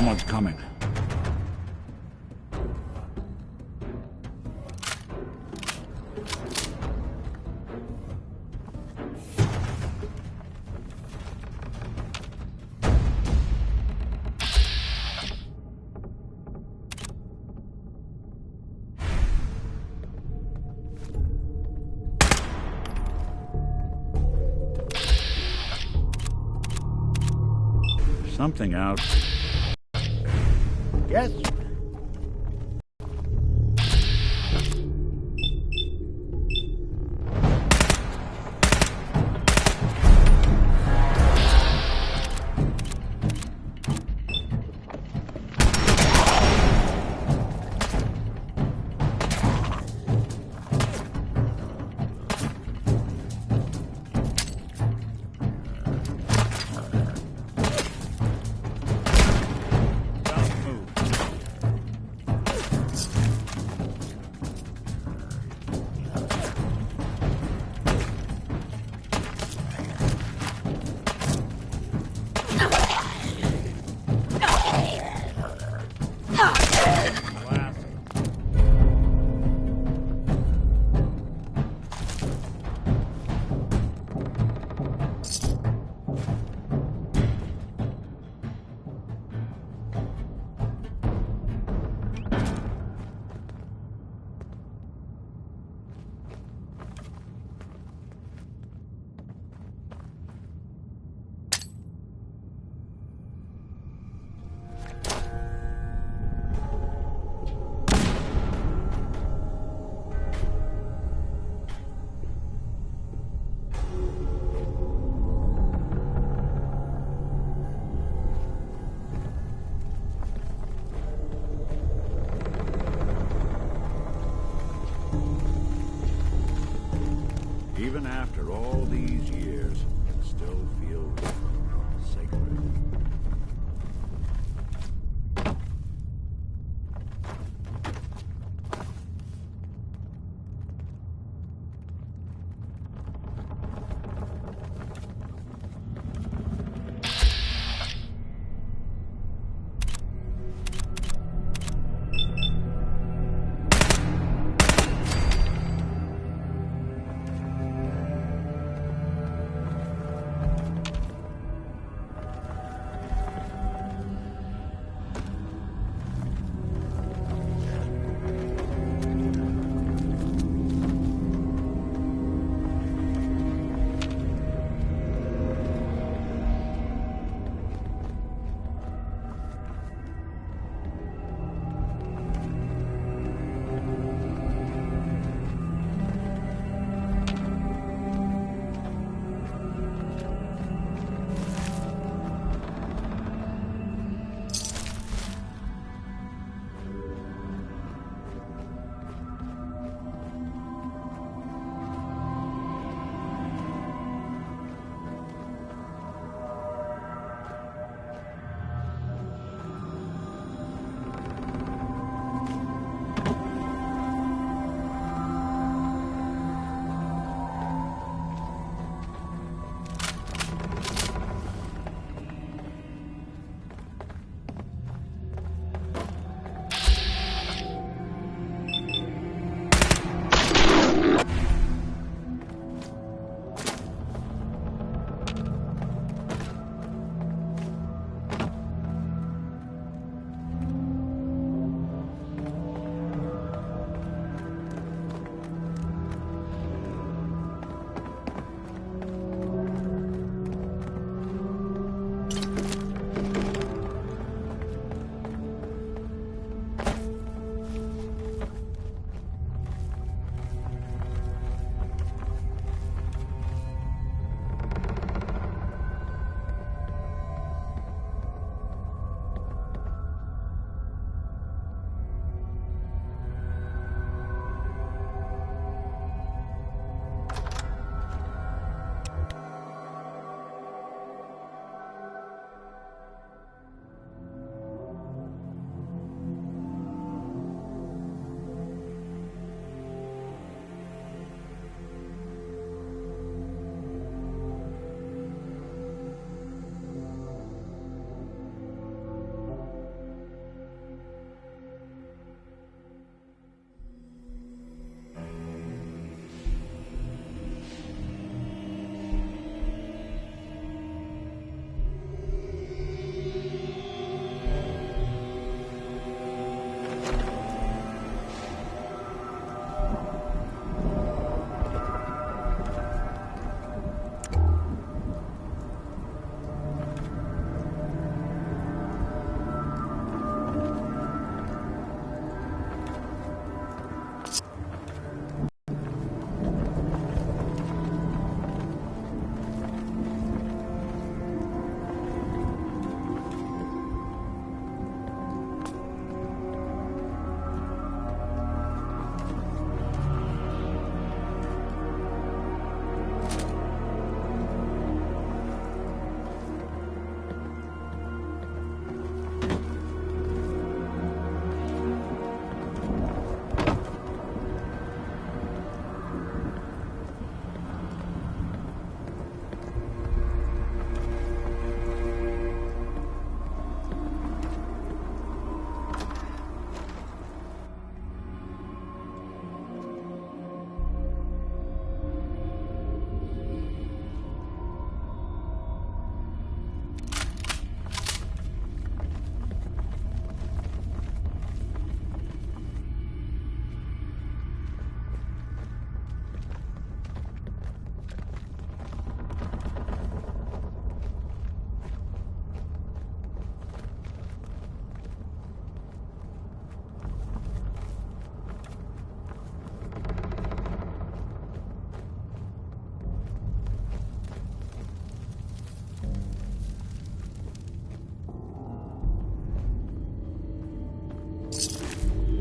Someone's coming. Something out. Yes. Even after all these years, it still feels sacred.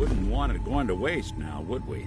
Wouldn't want it going to waste now, would we?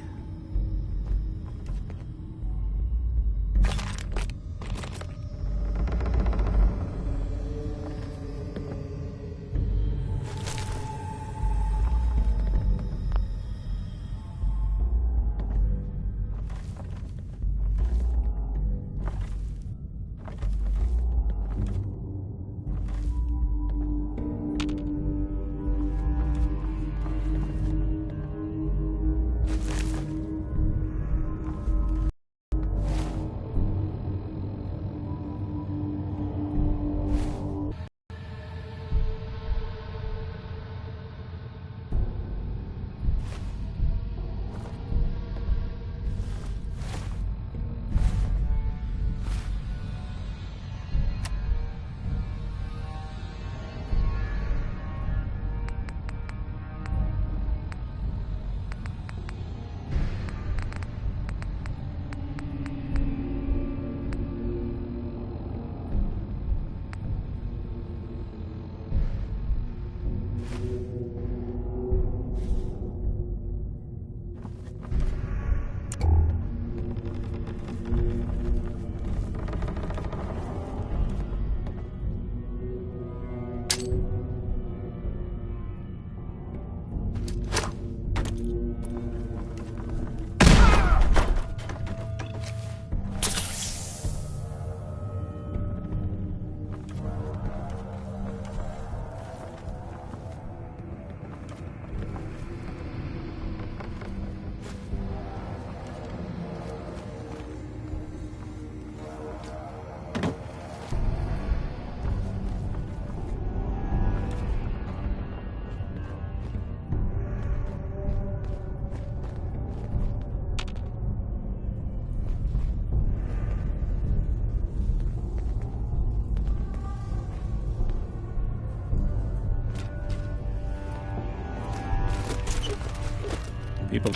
People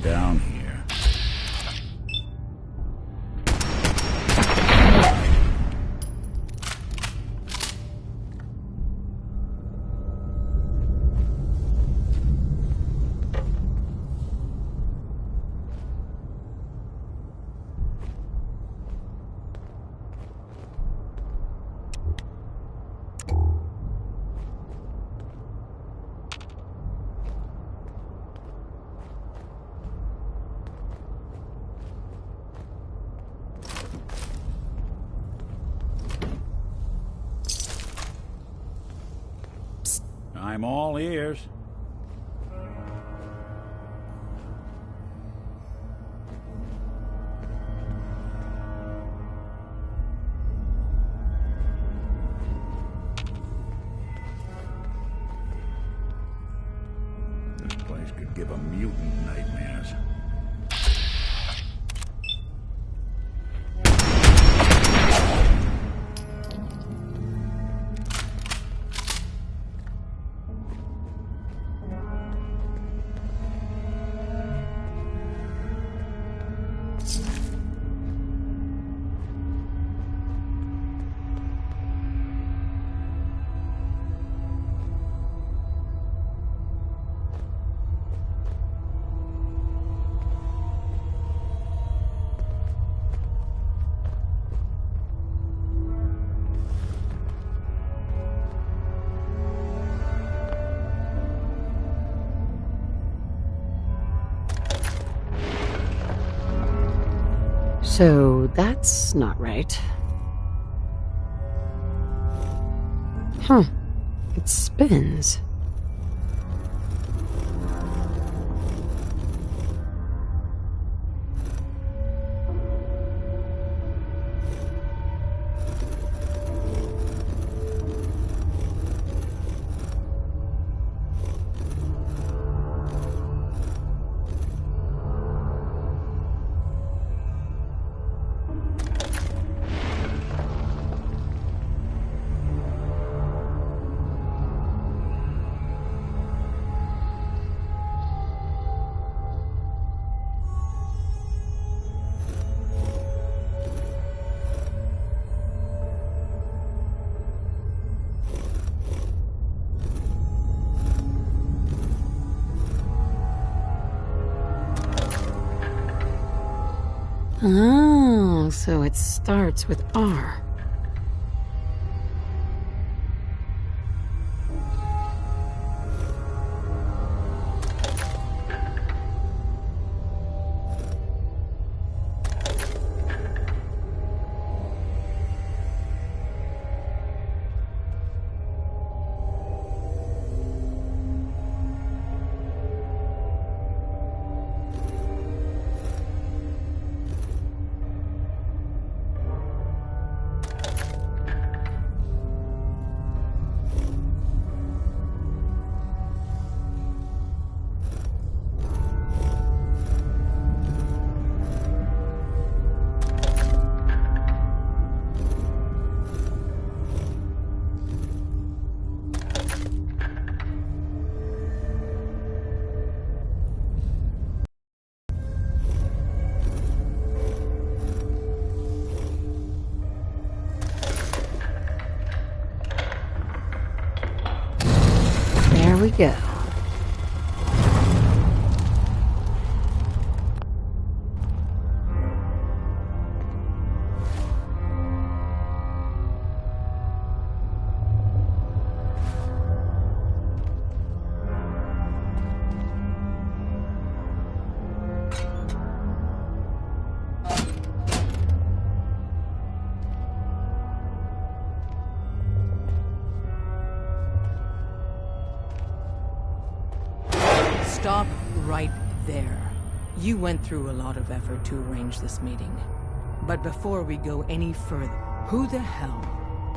down here. I'm all ears. This place could give a mutant nightmares. So that's not right. It spins. Oh, so it starts with R. There we go. Stop right there. You went through a lot of effort to arrange this meeting. But before we go any further, who the hell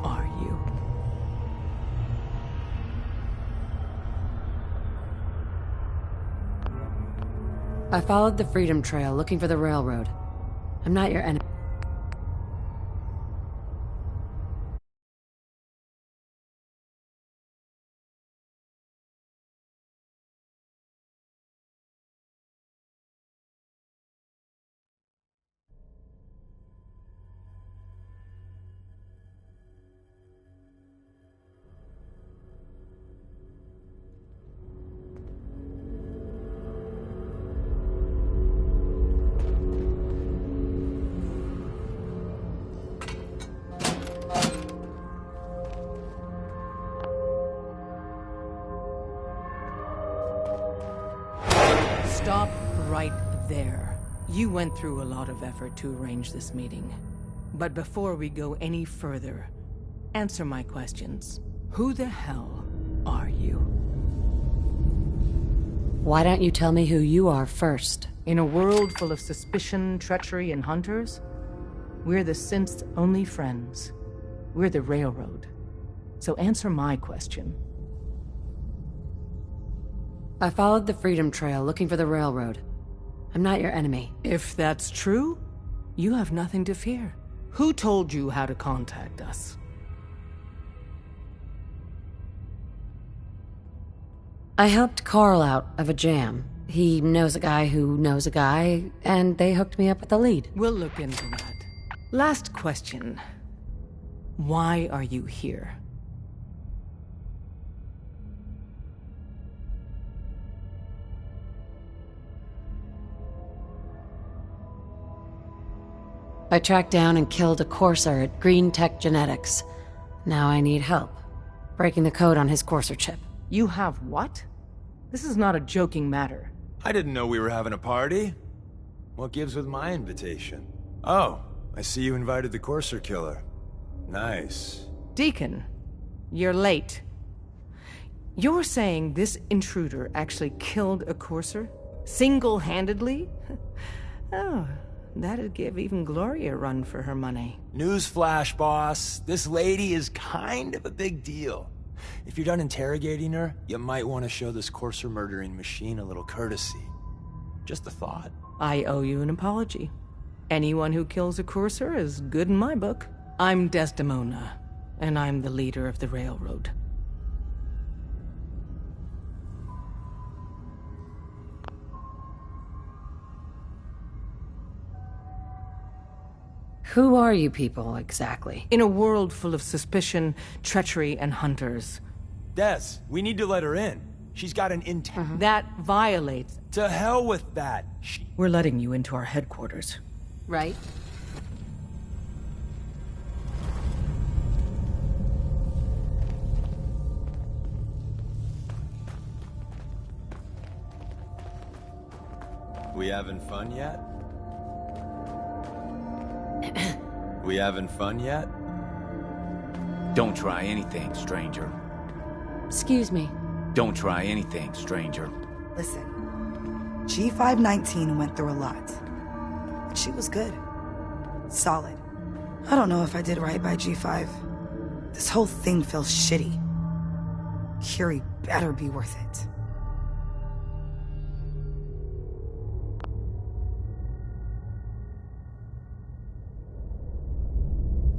are you? I followed the Freedom Trail looking for the railroad. I'm not your enemy. Stop right there. You went through a lot of effort to arrange this meeting. But before we go any further, answer my questions. Who the hell are you? Why don't you tell me who you are first? In a world full of suspicion, treachery, and hunters, we're the synth's only friends. We're the Railroad. So answer my question. I followed the Freedom Trail looking for the railroad. I'm not your enemy. If that's true, you have nothing to fear. Who told you how to contact us? I helped Carl out of a jam. He knows a guy who knows a guy, and they hooked me up with the lead. We'll look into that. Last question. Why are you here? I tracked down and killed a courser at Green Tech Genetics. Now I need help breaking the code on his courser chip. You have what? This is not a joking matter. I didn't know we were having a party. What gives with my invitation? Oh, I see you invited the Courser killer. Nice. Deacon, you're late. You're saying this intruder actually killed a courser? Single-handedly? Oh, that'd give even Gloria a run for her money. Newsflash, boss. This lady is kind of a big deal. If you're done interrogating her, you might want to show this Courser murdering machine a little courtesy. Just a thought. I owe you an apology. Anyone who kills a courser is good in my book. I'm Desdemona, and I'm the leader of the Railroad. Who are you people, exactly? In a world full of suspicion, treachery, and hunters. Des, we need to let her in. She's got an intent. That violates... To hell with that. We're letting you into our headquarters. right? We having fun yet? We having fun yet? Don't try anything, stranger. Excuse me. Don't try anything, stranger. Listen, G519 went through a lot. But she was good. Solid. I don't know if I did right by G5. This whole thing feels shitty. Curie better be worth it.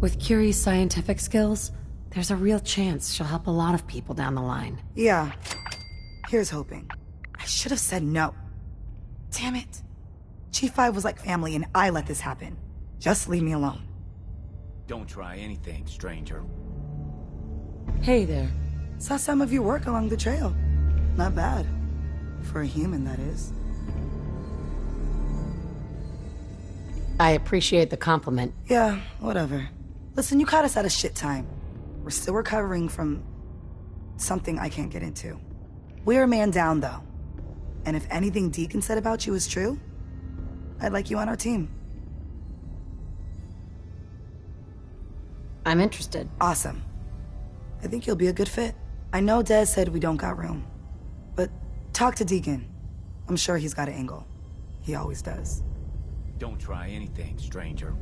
With Curie's scientific skills, there's a real chance she'll help a lot of people down the line. Yeah. Here's hoping. I should have said no. Damn it. G5 was like family and I let this happen. Just leave me alone. Don't try anything, stranger. Hey there. Saw some of your work along the trail. Not bad. For a human, that is. I appreciate the compliment. Yeah, whatever. Listen, you caught us at a shit time. We're still recovering from something I can't get into. We're a man down, though. And if anything Deacon said about you is true, I'd like you on our team. I'm interested. Awesome. I think you'll be a good fit. I know Dez said we don't got room, but talk to Deacon. I'm sure he's got an angle. He always does. Don't try anything, stranger.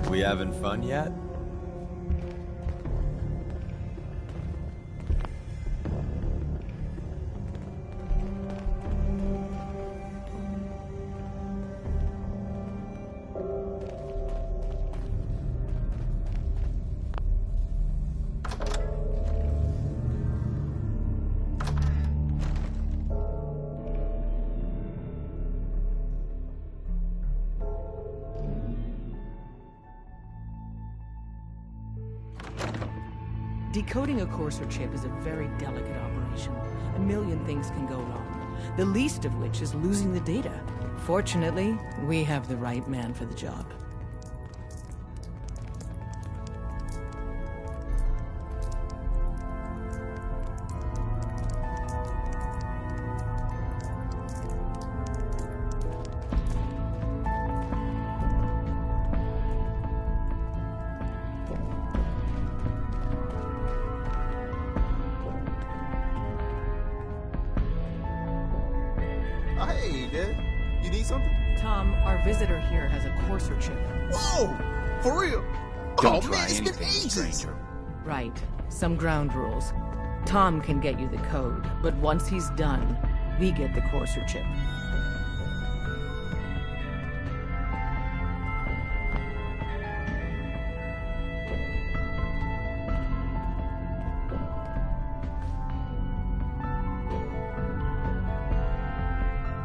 We having fun yet? Decoding a Courser chip is a very delicate operation. A million things can go wrong, the least of which is losing the data. Fortunately, we have the right man for the job. Hey, Dad. You need something? Tom, our visitor here has a Courser chip. Whoa! For real? Don't Oh, try man, it's been anything, ages. stranger. Right. Some ground rules. Tom can get you the code, but once he's done, we get the Courser chip.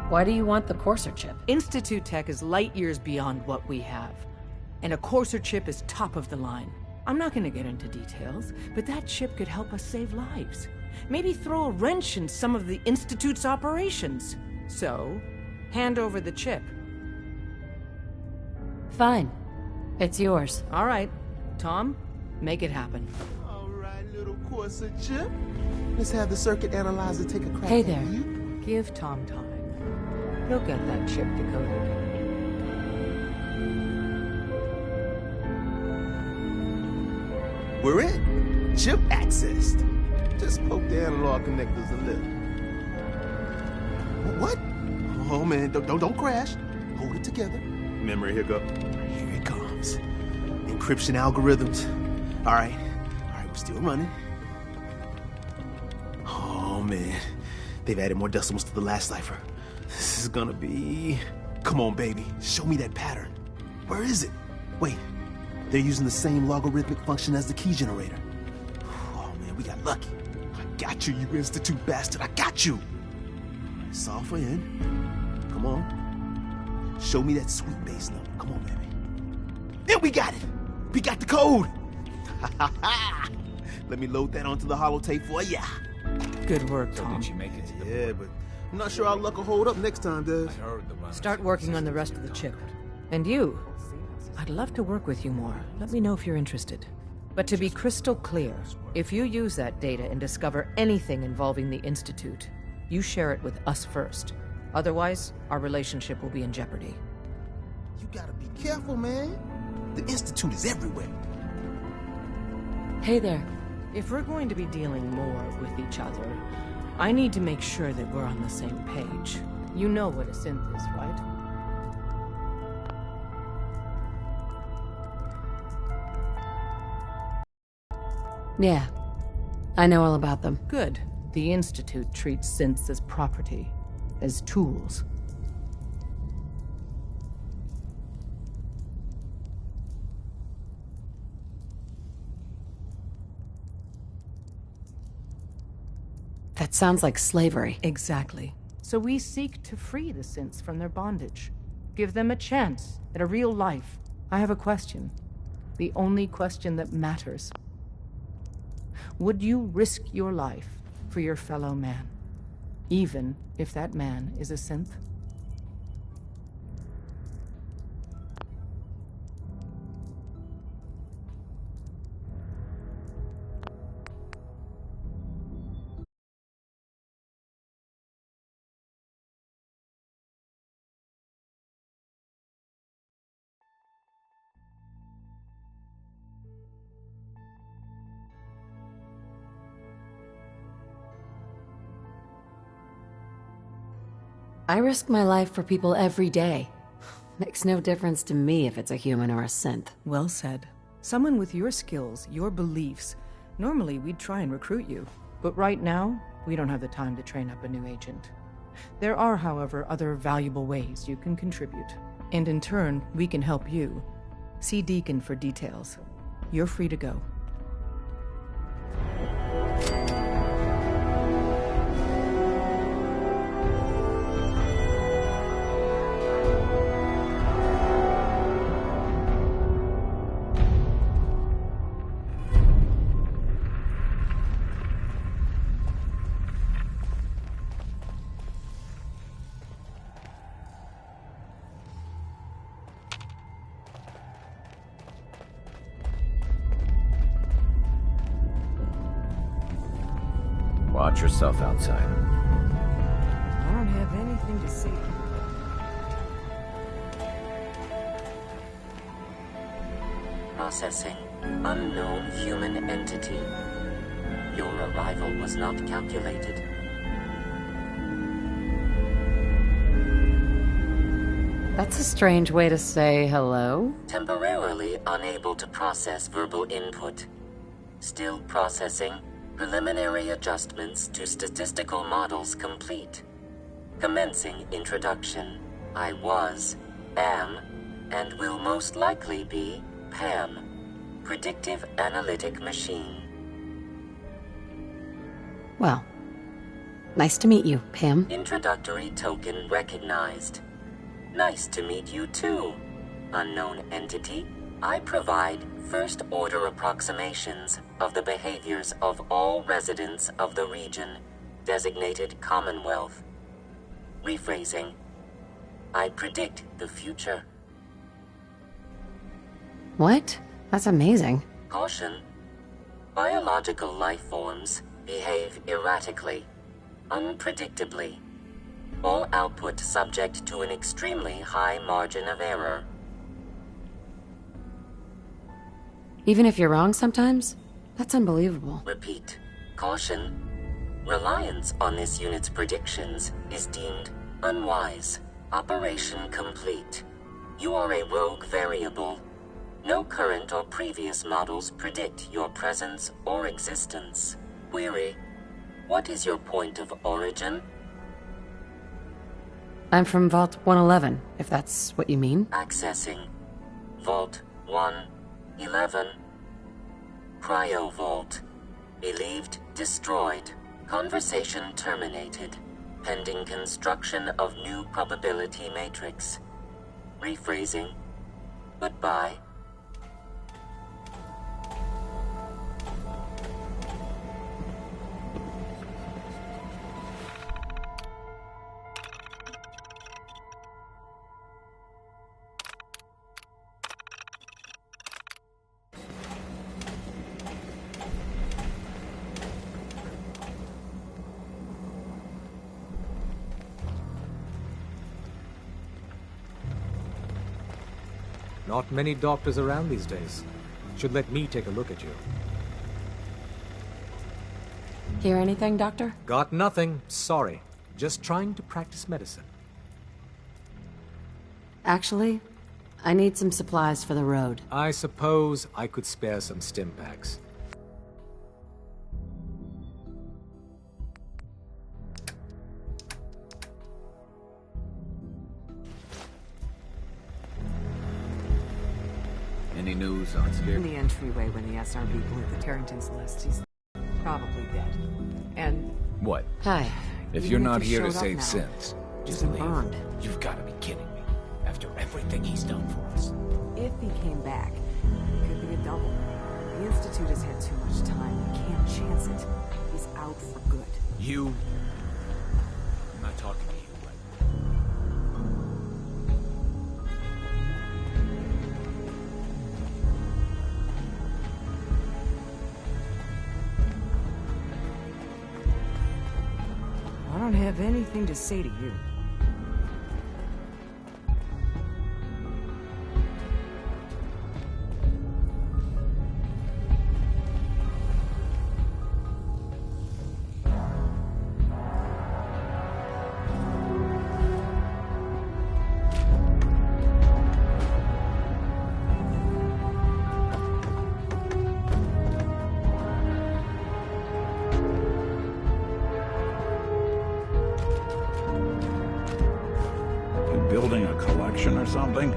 Why do you want the Courser chip? Institute tech is light years beyond what we have. And a Courser chip is top of the line. I'm not gonna get into details, but that chip could help us save lives. Maybe throw a wrench in some of the Institute's operations. So, hand over the chip. Fine. It's yours. All right. Tom, make it happen. All right, little Corsa chip. Let's have the circuit analyzer take a crack Hey at there. you. Give Tom time. He'll get that chip decoded. We're in. Chip accessed. Just poke the analog connectors a little. What? Oh man, don't crash. Hold it together. Memory hiccup. Here it comes. Encryption algorithms. All right, we're still running. Oh man, they've added more decimals to the last cipher. This is gonna be... Come on, baby. Show me that pattern. Where is it? Wait. They're using the same logarithmic function as the key generator. Oh, man, we got lucky. I got you, you Institute bastard. I got you. All right, solve for N. Come on. Show me that sweet base number. Come on, baby. Then we got it. We got the code. Let me load that onto the holotape for ya. Good work, So Tom. did she make it to the... Yeah, but I'm not sure our luck will hold up next time, Des. Start working on the rest of the chip. And you, I'd love to work with you more. Let me know if you're interested. But to be crystal clear, if you use that data and discover anything involving the Institute, you share it with us first. Otherwise, our relationship will be in jeopardy. You gotta be careful, man. The Institute is everywhere. Hey there. If we're going to be dealing more with each other, I need to make sure that we're on the same page. You know what a synth is, right? Yeah. I know all about them. Good. The Institute treats synths as property, as tools. That sounds like slavery. Exactly. So we seek to free the synths from their bondage. Give them a chance at a real life. I have a question. The only question that matters. Would you risk your life for your fellow man? Even if that man is a synth? I risk my life for people every day. Makes no difference to me if it's a human or a synth. Well said. Someone with your skills, your beliefs. Normally, we'd try and recruit you. But right now, we don't have the time to train up a new agent. There are, however, other valuable ways you can contribute. And in turn, we can help you. See Deacon for details. You're free to go. Watch yourself outside. I don't have anything to see. Processing. Unknown human entity. Your arrival was not calculated. That's a strange way to say hello. Temporarily unable to process verbal input. Still processing. Preliminary adjustments to statistical models complete. Commencing introduction. I was, am, and will most likely be Pam. Predictive analytic machine. Well, nice to meet you, Pam. Introductory token recognized. Nice to meet you too, unknown entity. I provide first-order approximations of the behaviors of all residents of the region, designated Commonwealth. Rephrasing. I predict the future. What? That's amazing. Caution. Biological life forms behave erratically, unpredictably. All output subject to an extremely high margin of error. Even if you're wrong sometimes? That's unbelievable. Repeat. Caution. Reliance on this unit's predictions is deemed unwise. Operation complete. You are a rogue variable. No current or previous models predict your presence or existence. Query. What is your point of origin? I'm from Vault 111, if that's what you mean. Accessing. Vault 111. Cryo Vault. Believed destroyed. Conversation terminated. Pending construction of new probability matrix. Rephrasing. Goodbye. Not many doctors around these days. Should let me take a look at you. Hear anything, Doctor? Got nothing. Sorry. Just trying to practice medicine. Actually, I need some supplies for the road. I suppose I could spare some stim packs. Any news on In Spear? the entryway when the SRB blew the Tarrington's list, he's probably dead. And What? Hi. If Even you're if not he here to showed up save now, sins, just he's leave. burned. You've got to be kidding me. After everything he's done for us. if he came back, it could be a double. The Institute has had too much time. We can't chance it. He's out for good. You... I'm not talking to you right I don't have anything to say to you. You building a collection or something?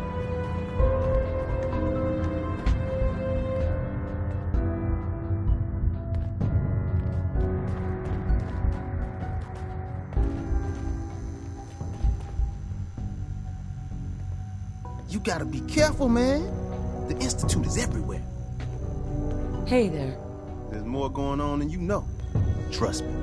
You gotta be careful, man. The Institute is everywhere. Hey there. There's more going on than you know. Trust me.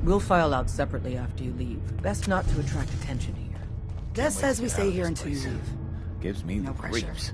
We'll file out separately after you leave. Best not to attract attention here. Just says we stay here until you place. leave. Gives me No the pressure. creeps.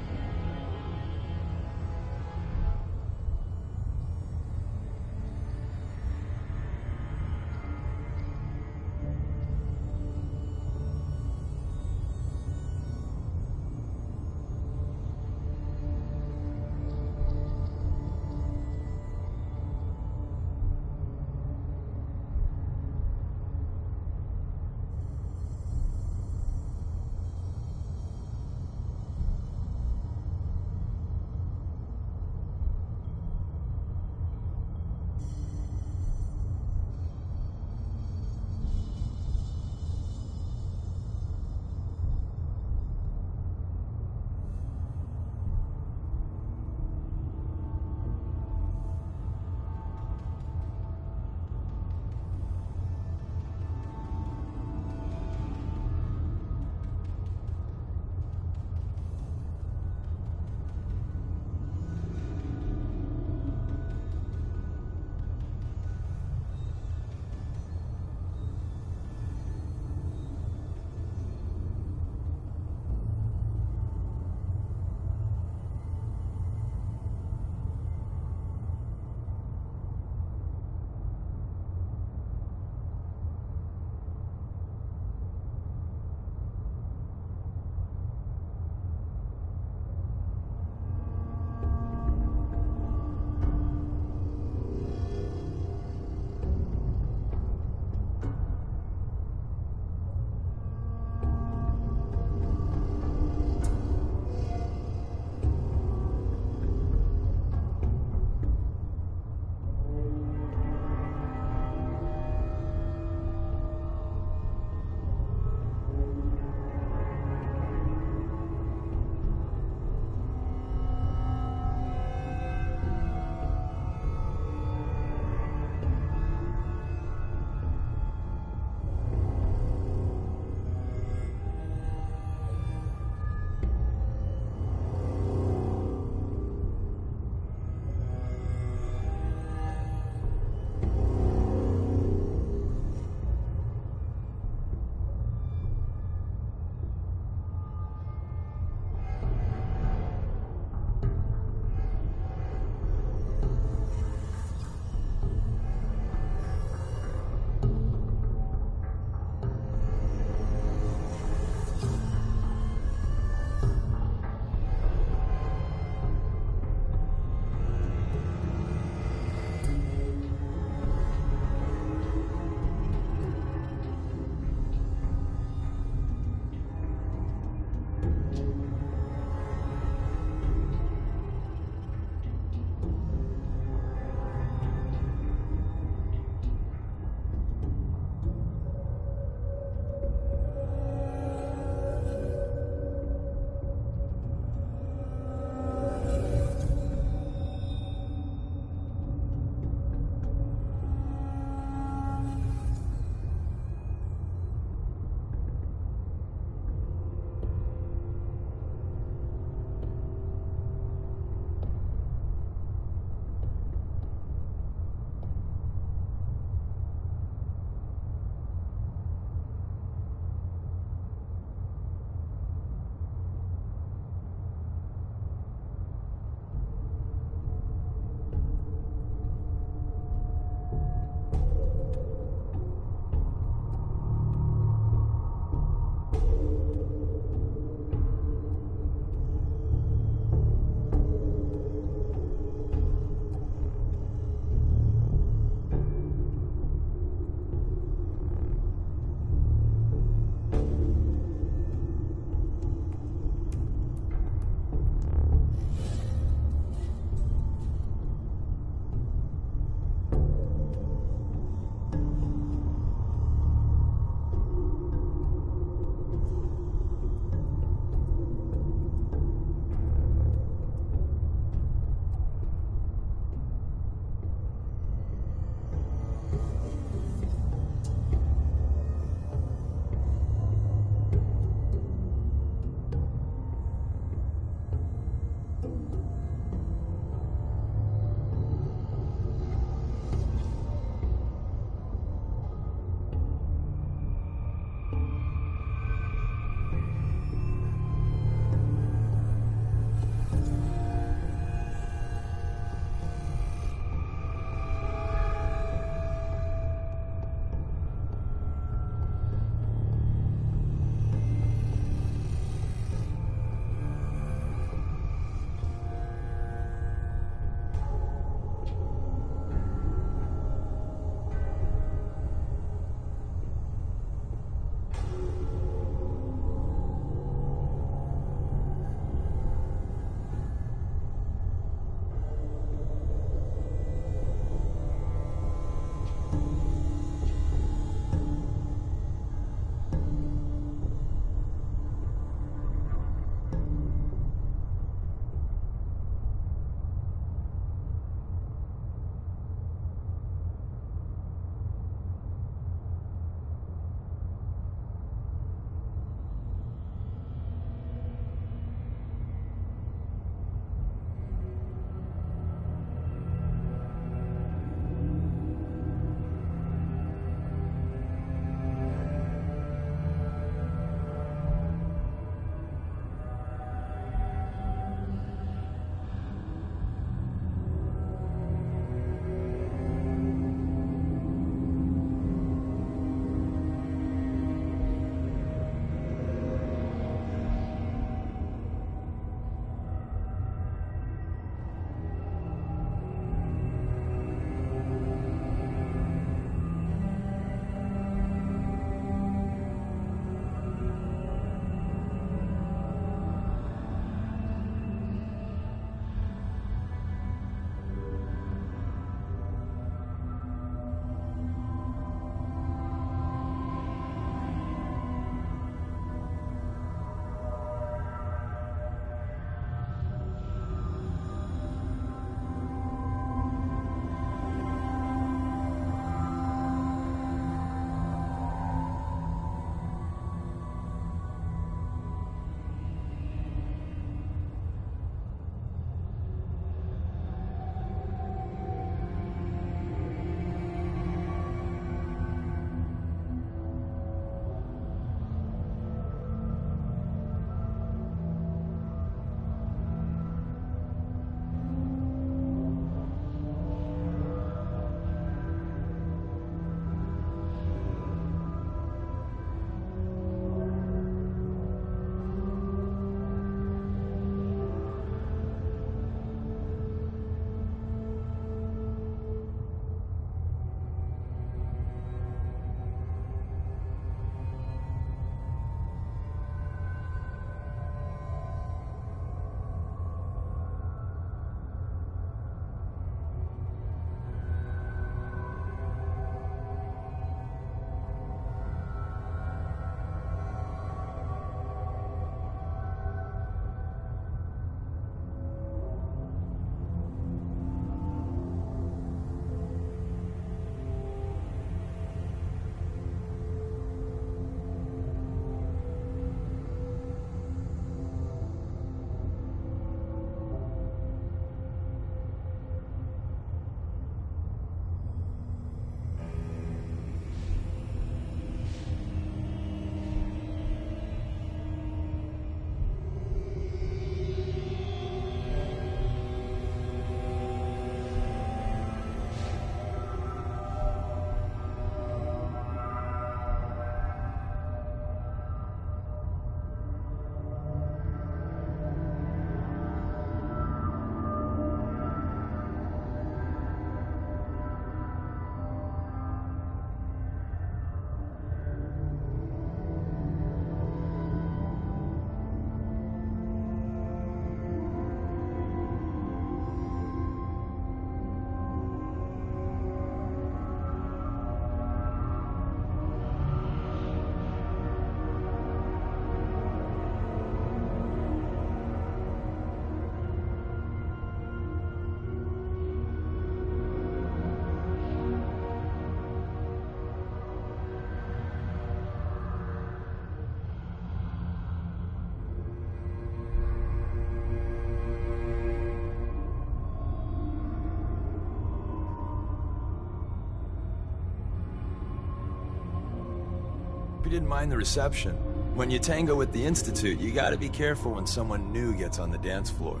you didn't mind the reception. When you tango with the Institute, you gotta be careful when someone new gets on the dance floor.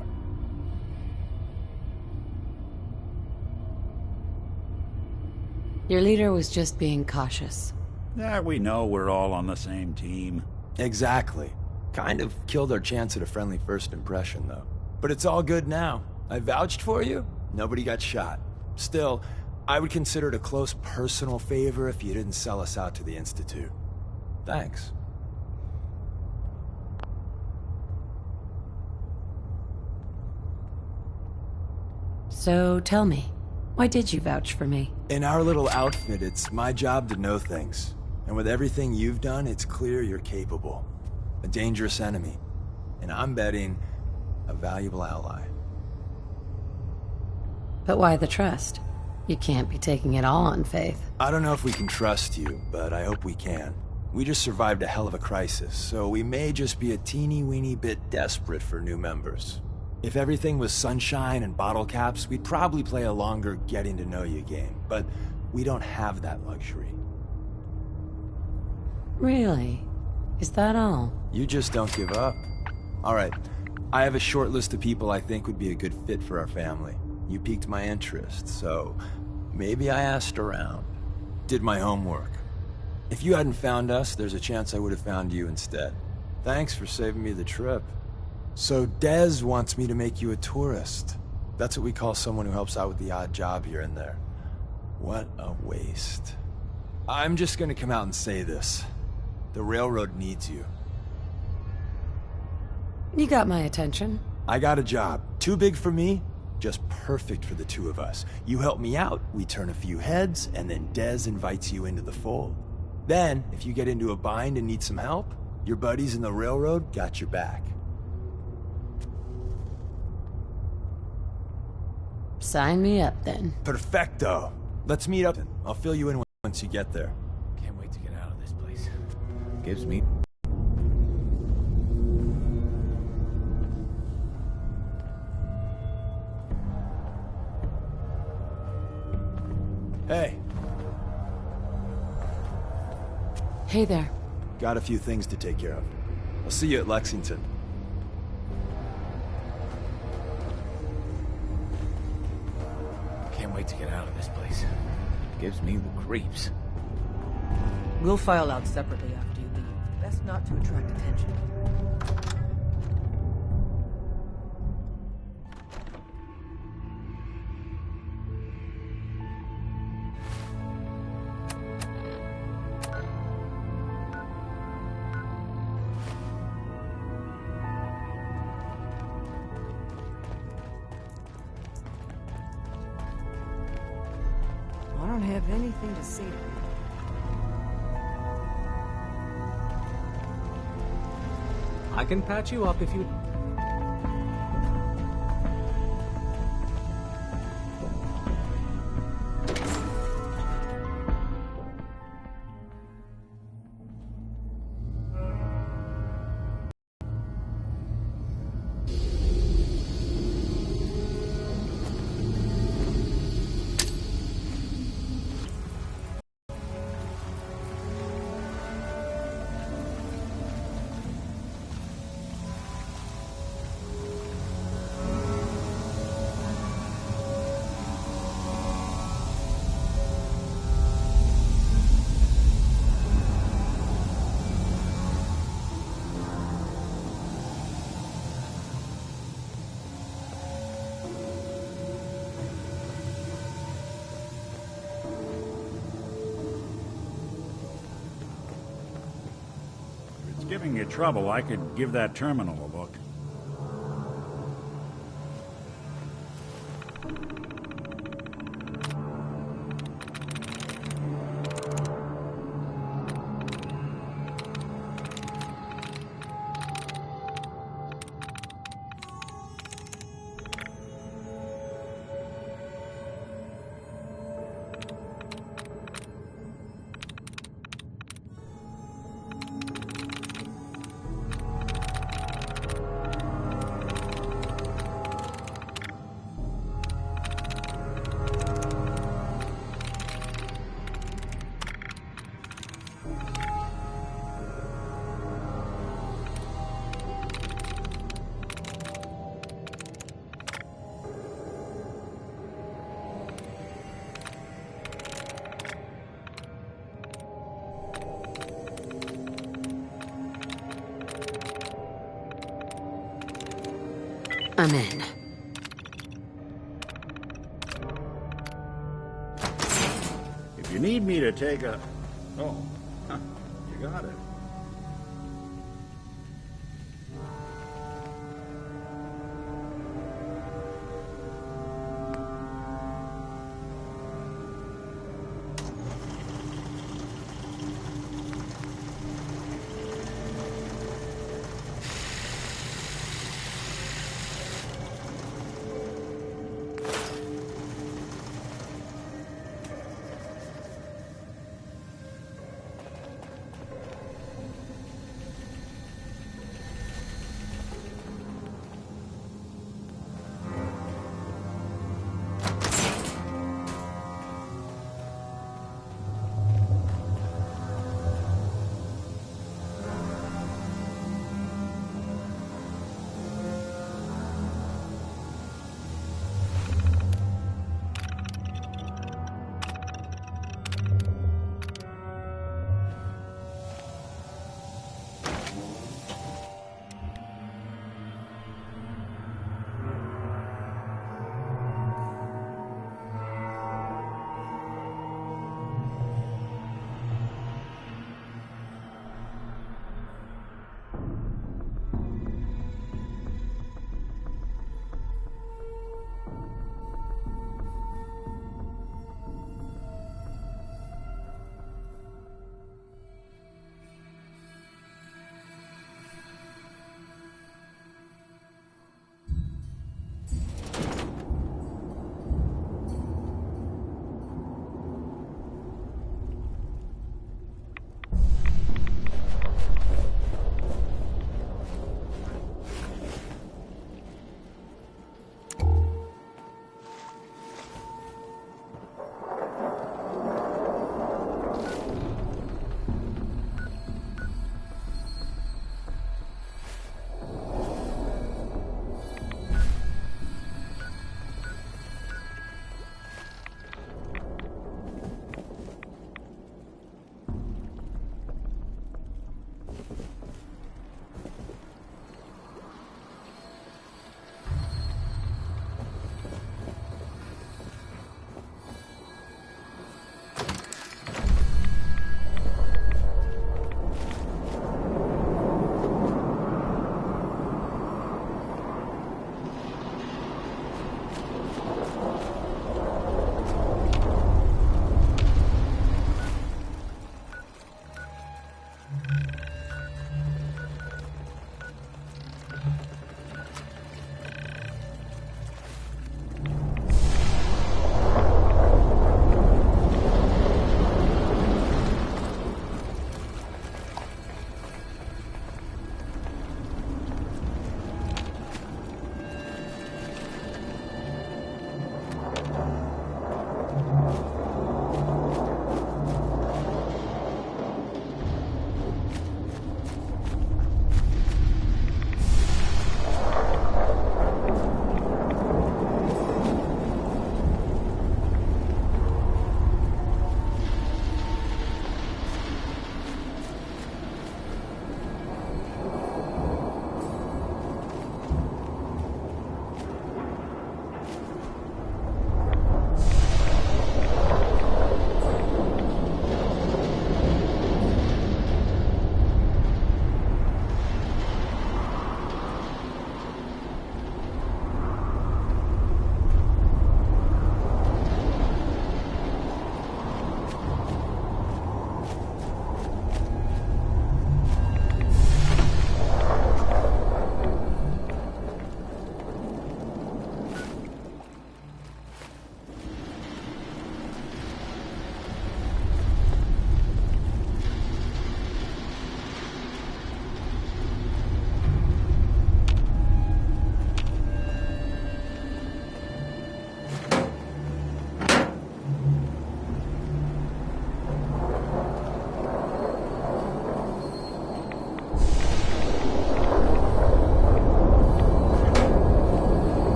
Your leader was just being cautious. Yeah, we know we're all on the same team. Exactly. Kind of killed our chance at a friendly first impression, though. But it's all good now. I vouched for you. Nobody got shot. Still, I would consider it a close personal favor if you didn't sell us out to the Institute. Thanks. So tell me, why did you vouch for me? In our little outfit, it's my job to know things. And with everything you've done, it's clear you're capable. A dangerous enemy. And I'm betting a valuable ally. But why the trust? You can't be taking it all on faith. I don't know if we can trust you, but I hope we can. We just survived a hell of a crisis, so we may just be a teeny-weeny bit desperate for new members. If everything was sunshine and bottle caps, we'd probably play a longer getting-to-know-you game, but we don't have that luxury. Really? Is that all? You just don't give up. All right, I have a short list of people I think would be a good fit for our family. You piqued my interest, so maybe I asked around. Did my homework. If you hadn't found us, there's a chance I would have found you instead. Thanks for saving me the trip. So Dez wants me to make you a tourist. That's what we call someone who helps out with the odd job here and there. What a waste. I'm just gonna come out and say this. The railroad needs you. You got my attention. I got a job. Too big for me, just perfect for the two of us. You help me out, we turn a few heads, and then Dez invites you into the fold. Then, if you get into a bind and need some help, your buddies in the railroad got your back. Sign me up, then. Perfecto. Let's meet up. I'll fill you in once you get there. Can't wait to get out of this place. Gives me... Hey. Hey there. Got a few things to take care of. I'll see you at Lexington. Can't wait to get out of this place. Gives me the creeps. We'll file out separately after you leave. Best not to attract attention. I don't have anything to say to you. I can patch you up if you... Giving you trouble, I could give that terminal a look. I'm in. If you need me to take a... Oh, huh, you got it.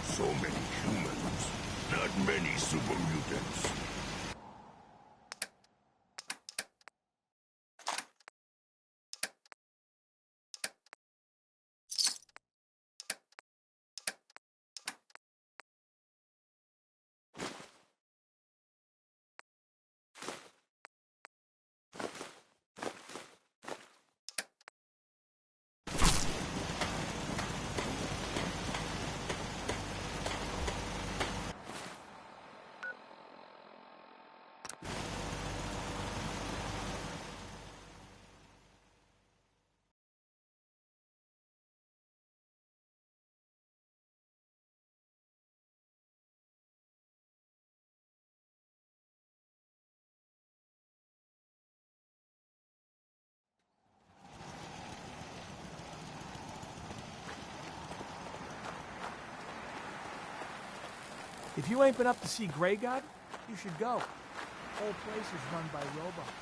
So many humans, not many super mutants. If you ain't been up to see Grey God, you should go. The whole place is run by robots.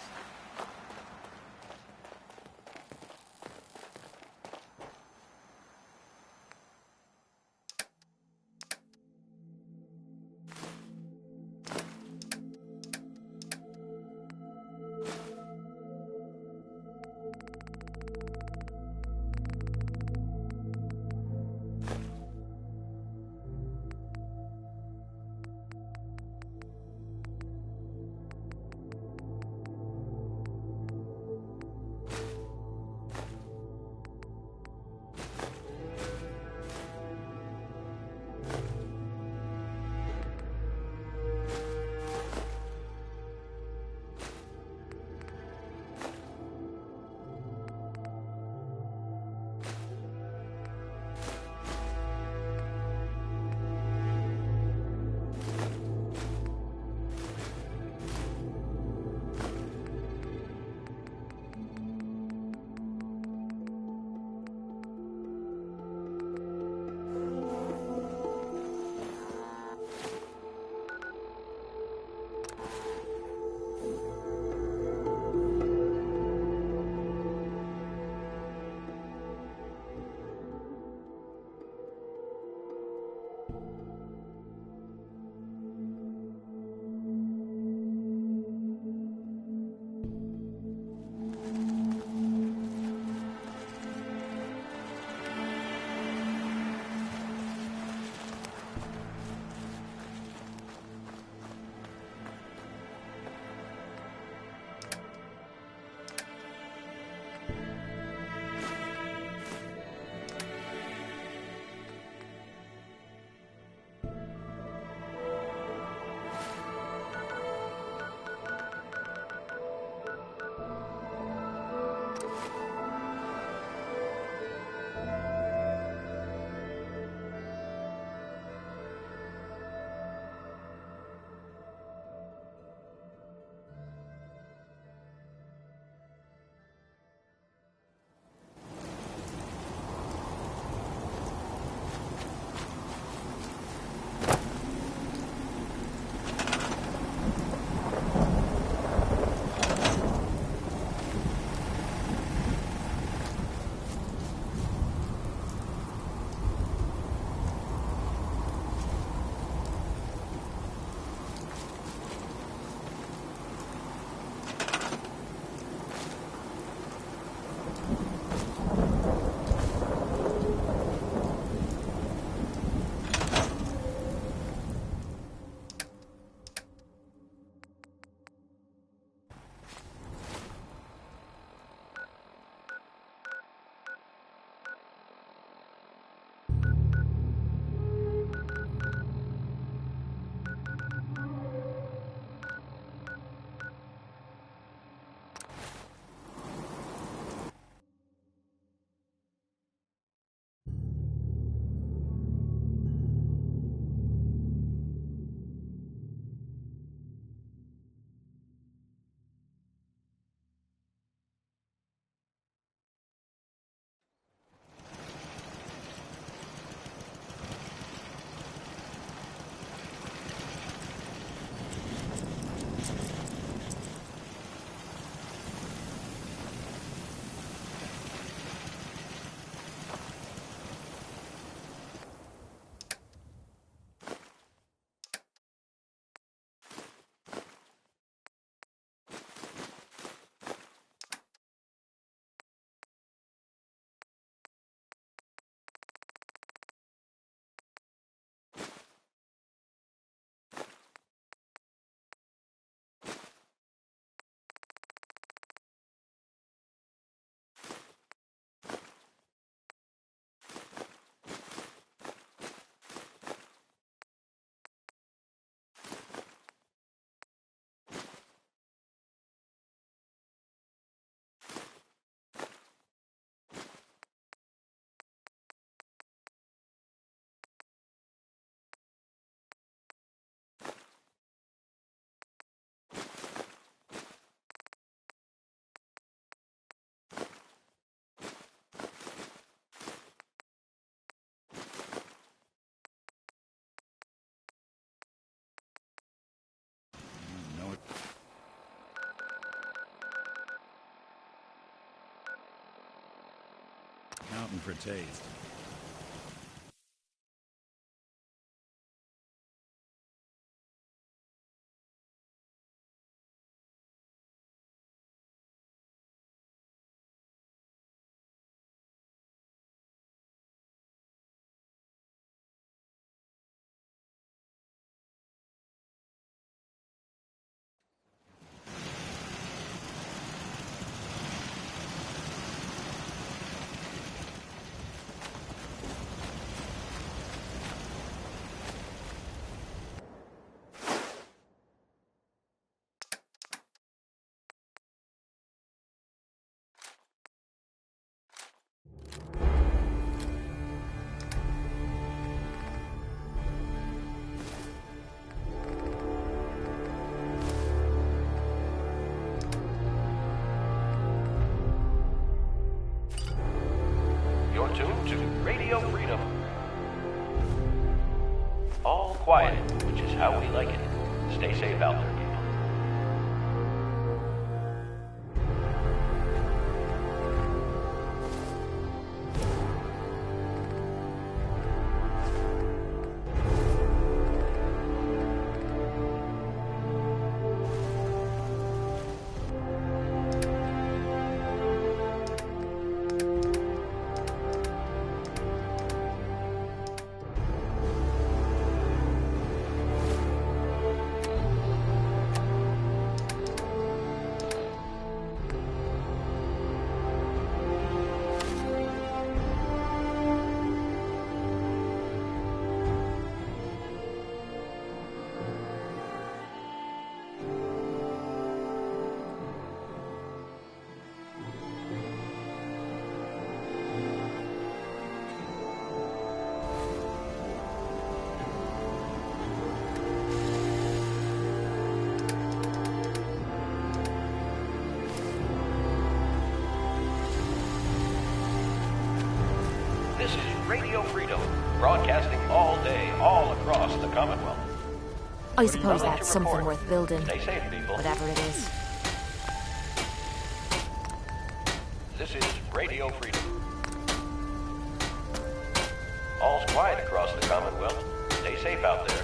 something for taste. You're tuned to Radio Freedom. All quiet, which is how we like it. Stay safe out there, people. This is Radio Freedom, broadcasting all day, all across the Commonwealth. I suppose that's something worth building. Stay safe, people. Whatever it is. This is Radio Freedom. All's quiet across the Commonwealth. Stay safe out there.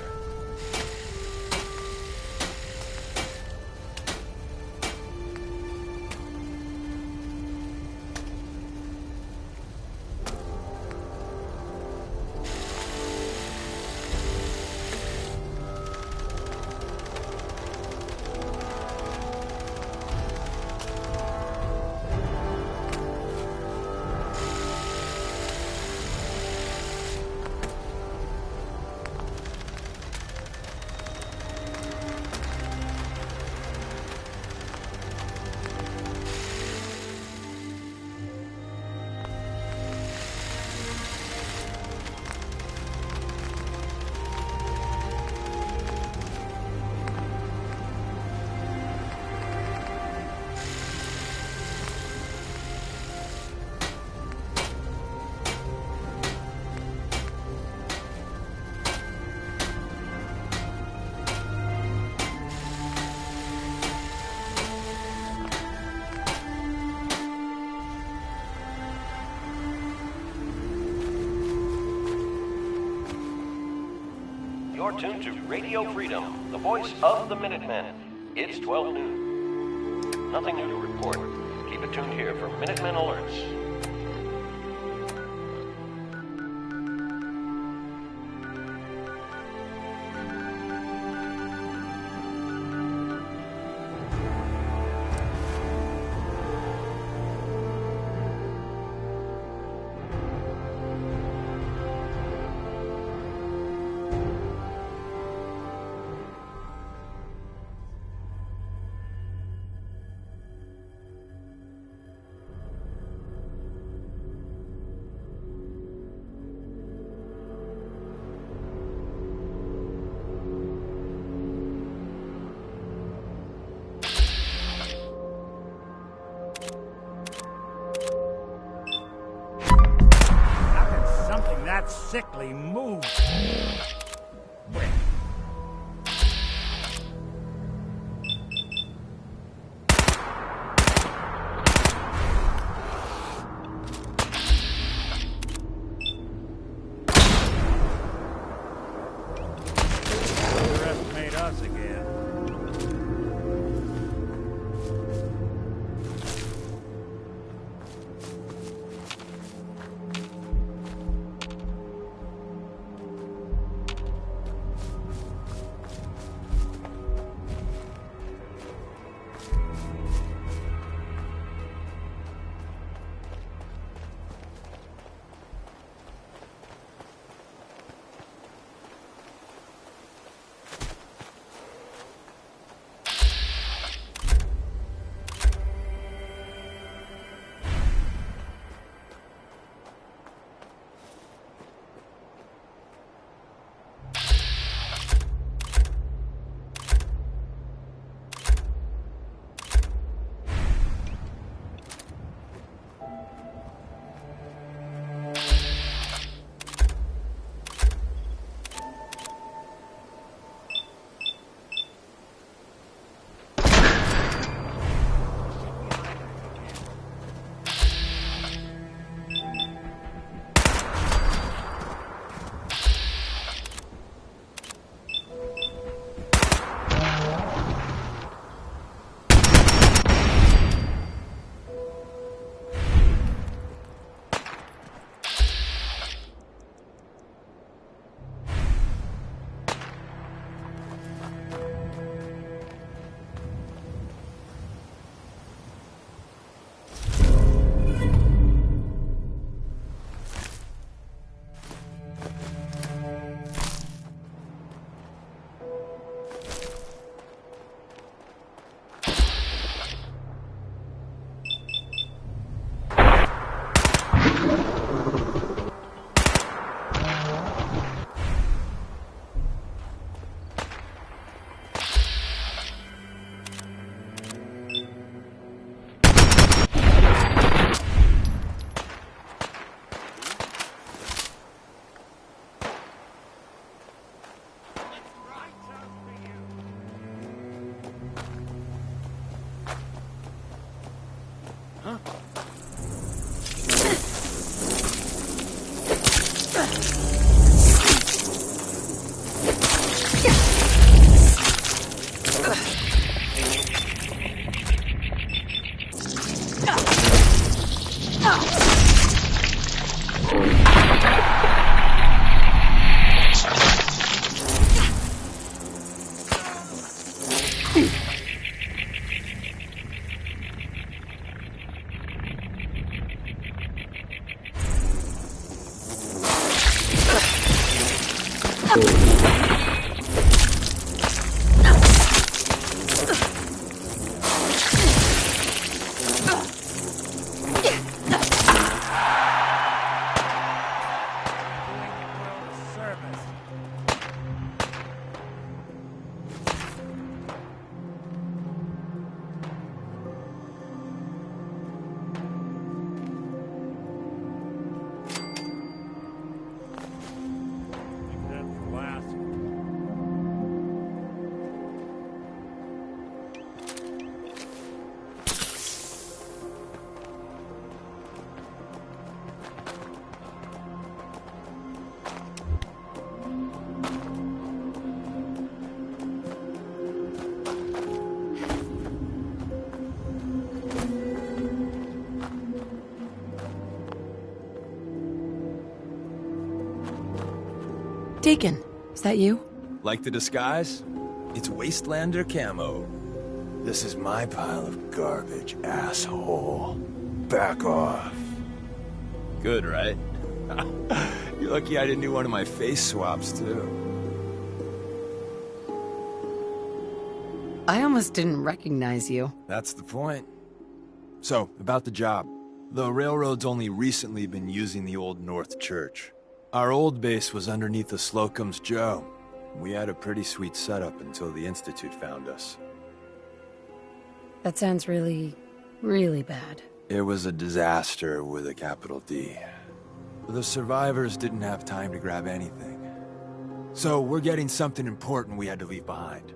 You're tuned to Radio Freedom, the voice of the Minutemen. It's 12 noon. Nothing new to report. Keep it tuned here for Minutemen alerts. That sickly move. Deacon, is that you? Like the disguise? It's Wastelander camo. This is my pile of garbage, asshole. Back off. Good, right? You're lucky I didn't do one of my face swaps, too. I almost didn't recognize you. That's the point. So, about the job. The railroad's only recently been using the Old North Church. Our old base was underneath the Slocum's Joe. We had a pretty sweet setup until the Institute found us. That sounds really, really bad. It was a disaster with a capital D. The survivors didn't have time to grab anything. So we're getting something important we had to leave behind.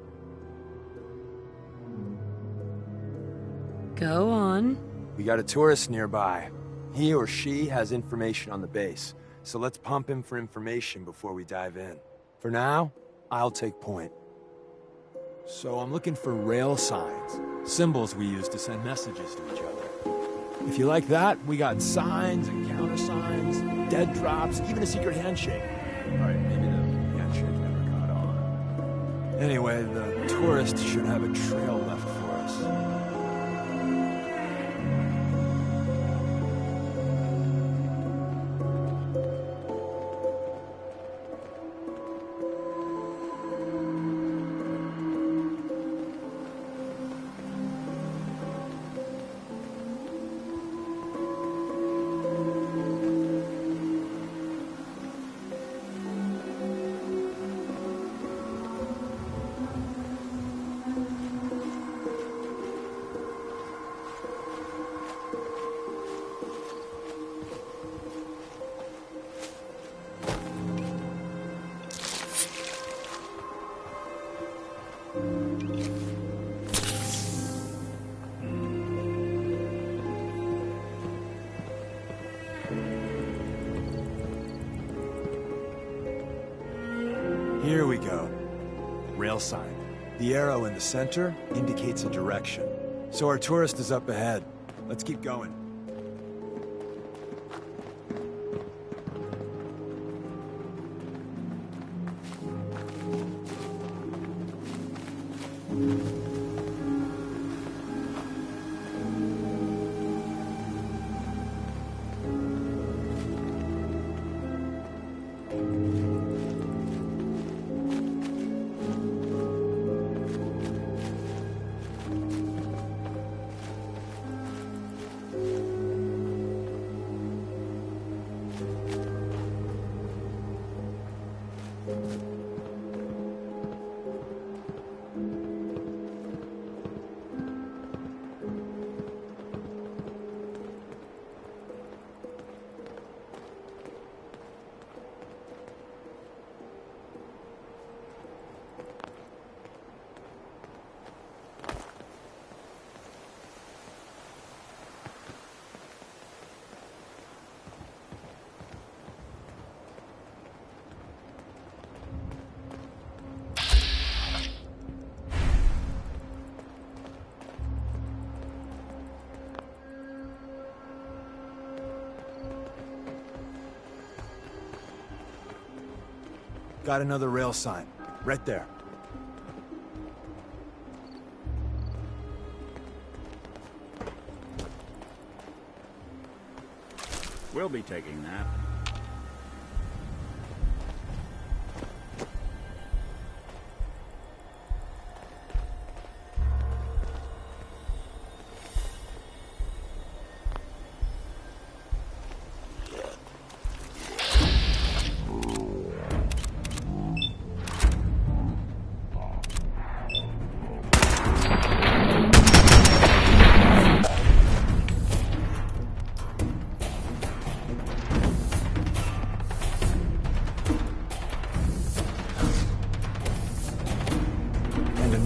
Go on. We got a tourist nearby. He or she has information on the base. So let's pump him for information before we dive in. For now, I'll take point. So I'm looking for rail signs, symbols we use to send messages to each other. If you like that, we got signs and countersigns, dead drops, even a secret handshake. Alright, maybe the handshake never caught on. Anyway, the tourist should have a trail left for us. Here we go. Rail sign. The arrow in the center indicates a direction. So our tourist is up ahead. Let's keep going. Got another rail sign. Right there. We'll be taking that.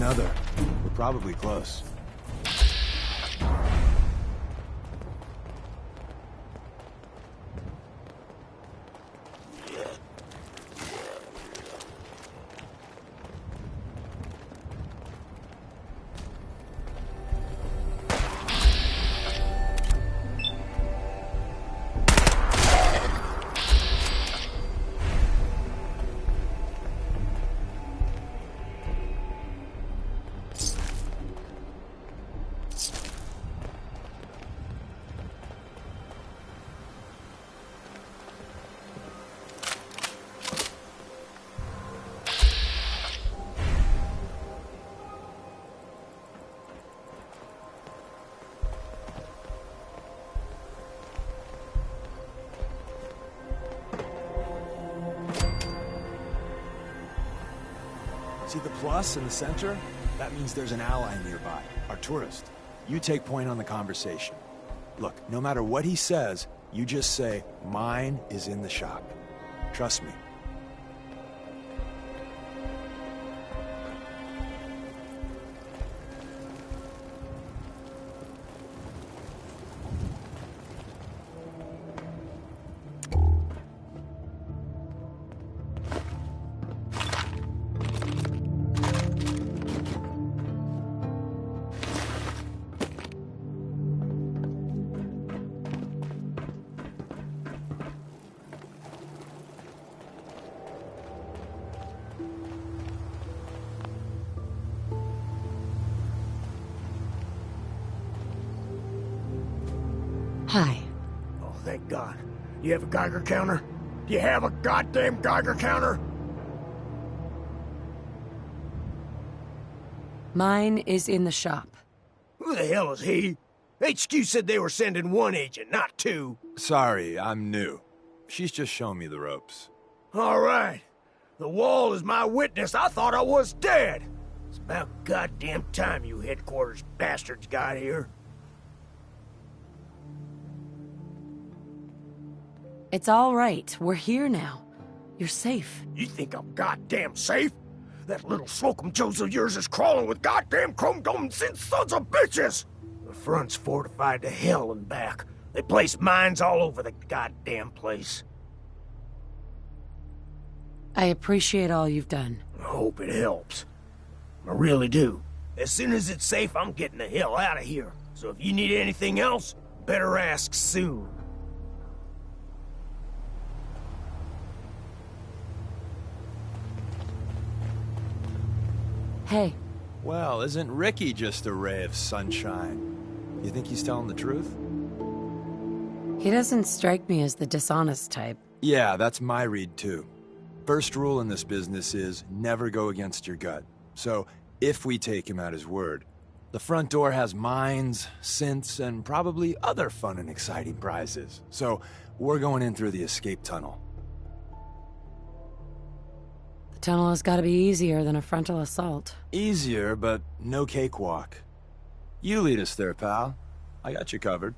another. We're probably close. See the plus in the center? That means there's an ally nearby, our tourist. You take point on the conversation. Look, no matter what he says, you just say, mine is in the shop. Trust me. Hi. Oh, thank God. Do you have a Geiger counter? Do you have a goddamn Geiger counter? Mine is in the shop. Who the hell is he? HQ said they were sending one agent, not two. Sorry, I'm new. She's just showing me the ropes. All right. The wall is my witness. I thought I was dead. It's about goddamn time you headquarters bastards got here. It's all right. We're here now. You're safe. You think I'm goddamn safe? That little Slocum Joes of yours is crawling with goddamn chrome-domed sons of bitches! The front's fortified to hell and back. They place mines all over the goddamn place. I appreciate all you've done. I hope it helps. I really do. As soon as it's safe, I'm getting the hell out of here. So if you need anything else, better ask soon. Hey. Well, isn't Ricky just a ray of sunshine? You think he's telling the truth? He doesn't strike me as the dishonest type. Yeah, that's my read too. First rule in this business is never go against your gut. So, if we take him at his word, the front door has mines, synths, and probably other fun and exciting prizes. So, we're going in through the escape tunnel. The tunnel has got to be easier than a frontal assault. Easier, but no cakewalk. You lead us there, pal. I got you covered.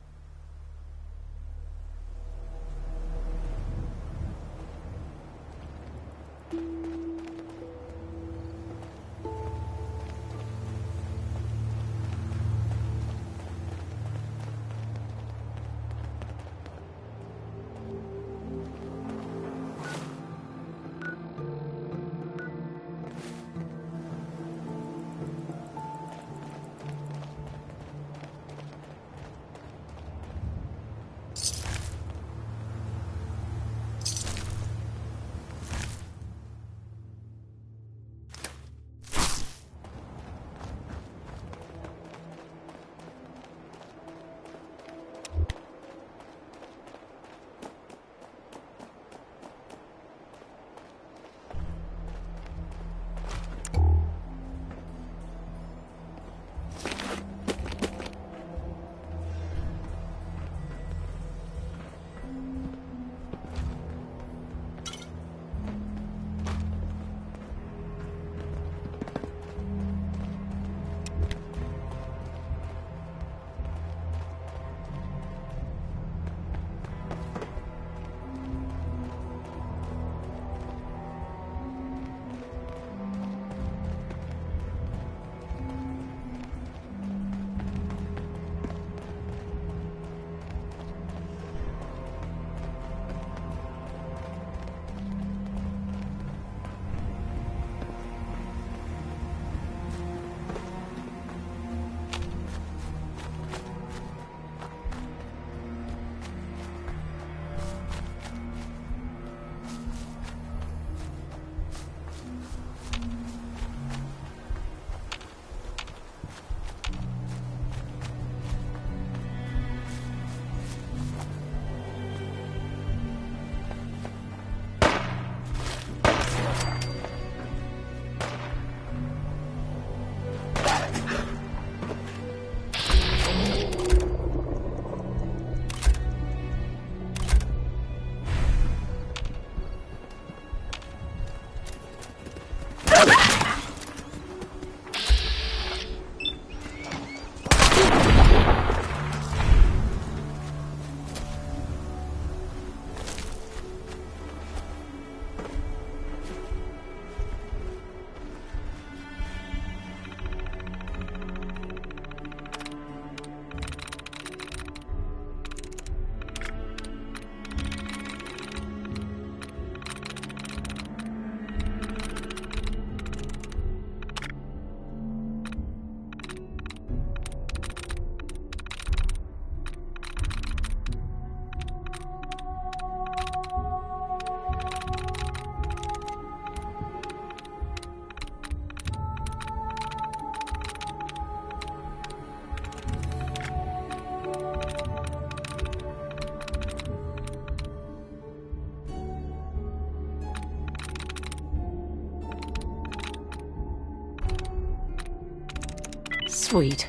Sweet.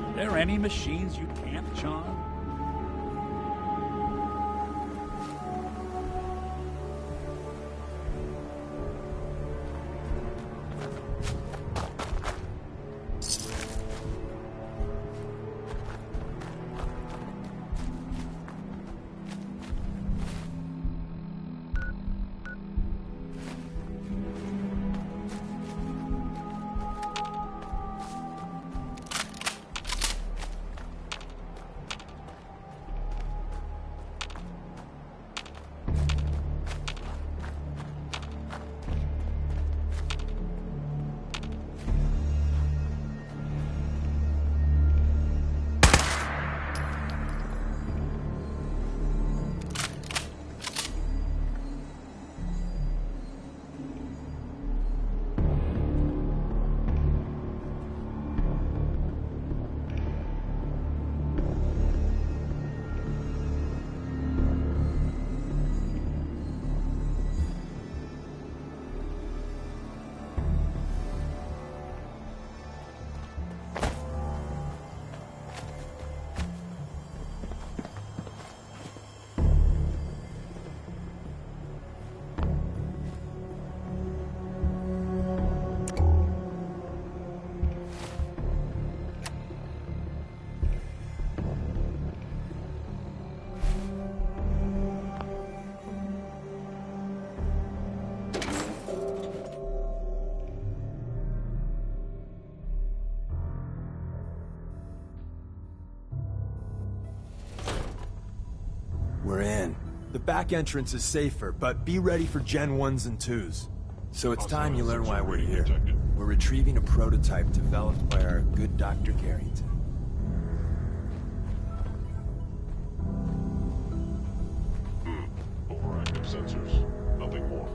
Are there any machines you can't charm? We're in. The back entrance is safer, but be ready for Gen 1s and 2s. So it's time you learn why we're here. We're retrieving a prototype developed by our good Dr. Carrington. Overactive sensors. Nothing more.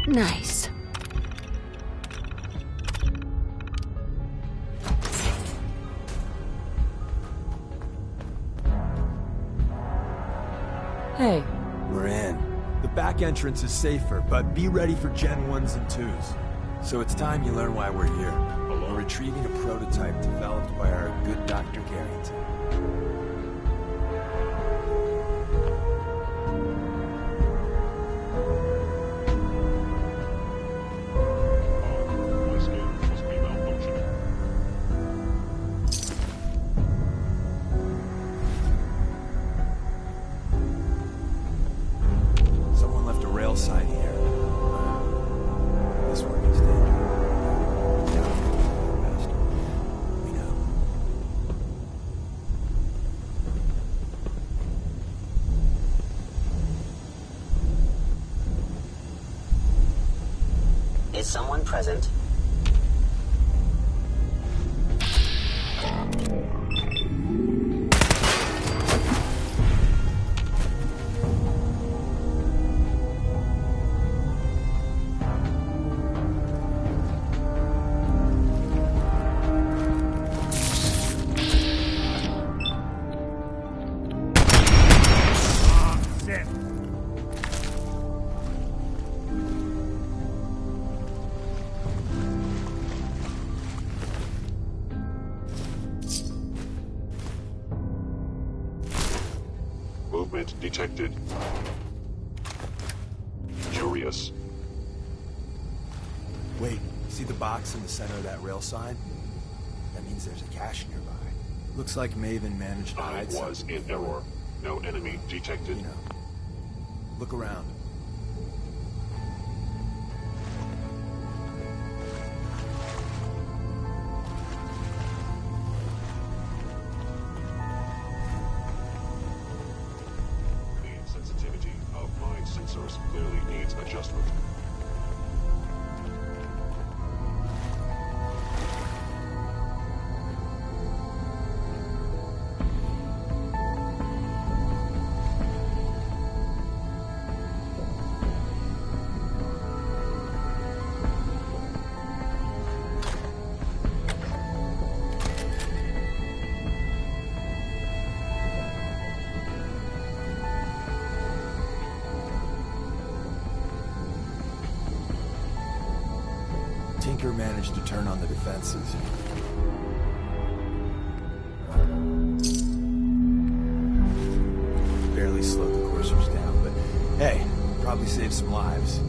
Nice. Hey. We're in. The back entrance is safer, but be ready for Gen 1s and 2s. So it's time you learn why we're here. We're retrieving a prototype developed by our good Dr. Carrington. Side here. This one is dangerous. Faster. We know. Is someone present? Movement detected. Curious. Wait, see the box in the center of that rail sign? That means there's a cache nearby. Looks like Maven managed to hide I was in error. No enemy detected. You know. Look around. The sensitivity of my sensors clearly needs adjustment. Tinker managed to turn on the defenses. Barely slowed the coursers down, but hey, probably saved some lives.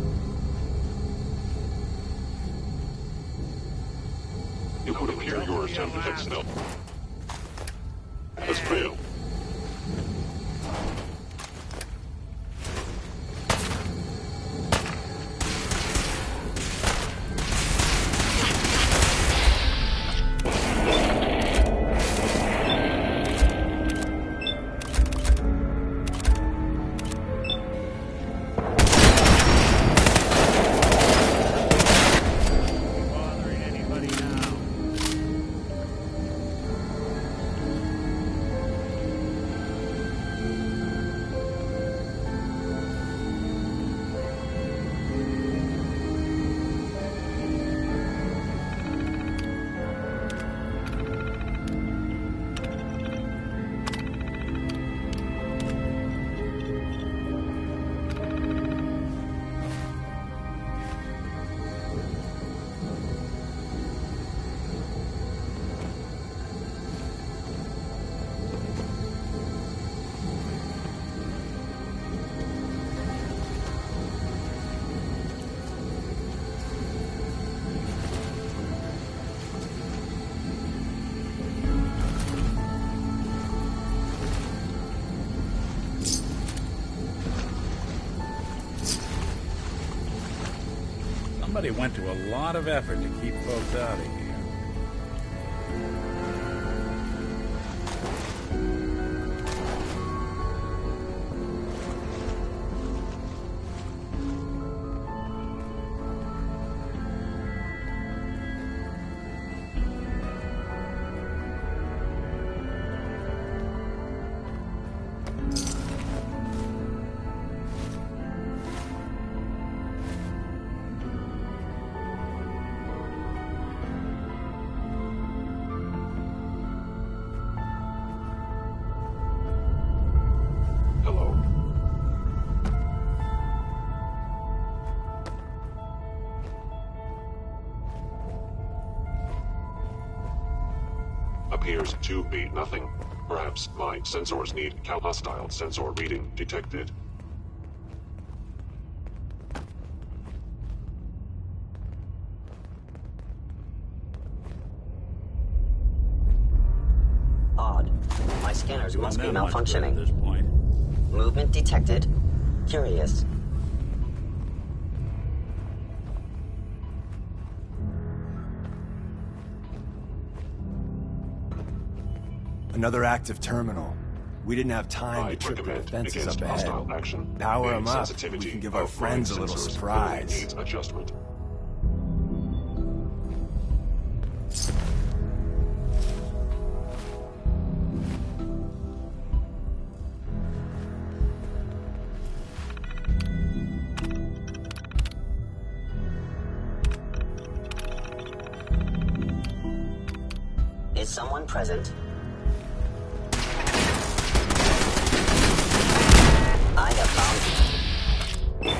It would appear your attempt at stealth has failed. Somebody went to a lot of effort to keep folks out of here. Appears to be nothing. Perhaps my sensors need hostile sensor reading detected. Odd. My scanners must be Not much good at malfunctioning. this point. Movement detected. Curious. Another active terminal. We didn't have time to trip the defenses up ahead. Power them up. We can give our friends a little surprise. Needs adjustment. Is someone present? I have found you.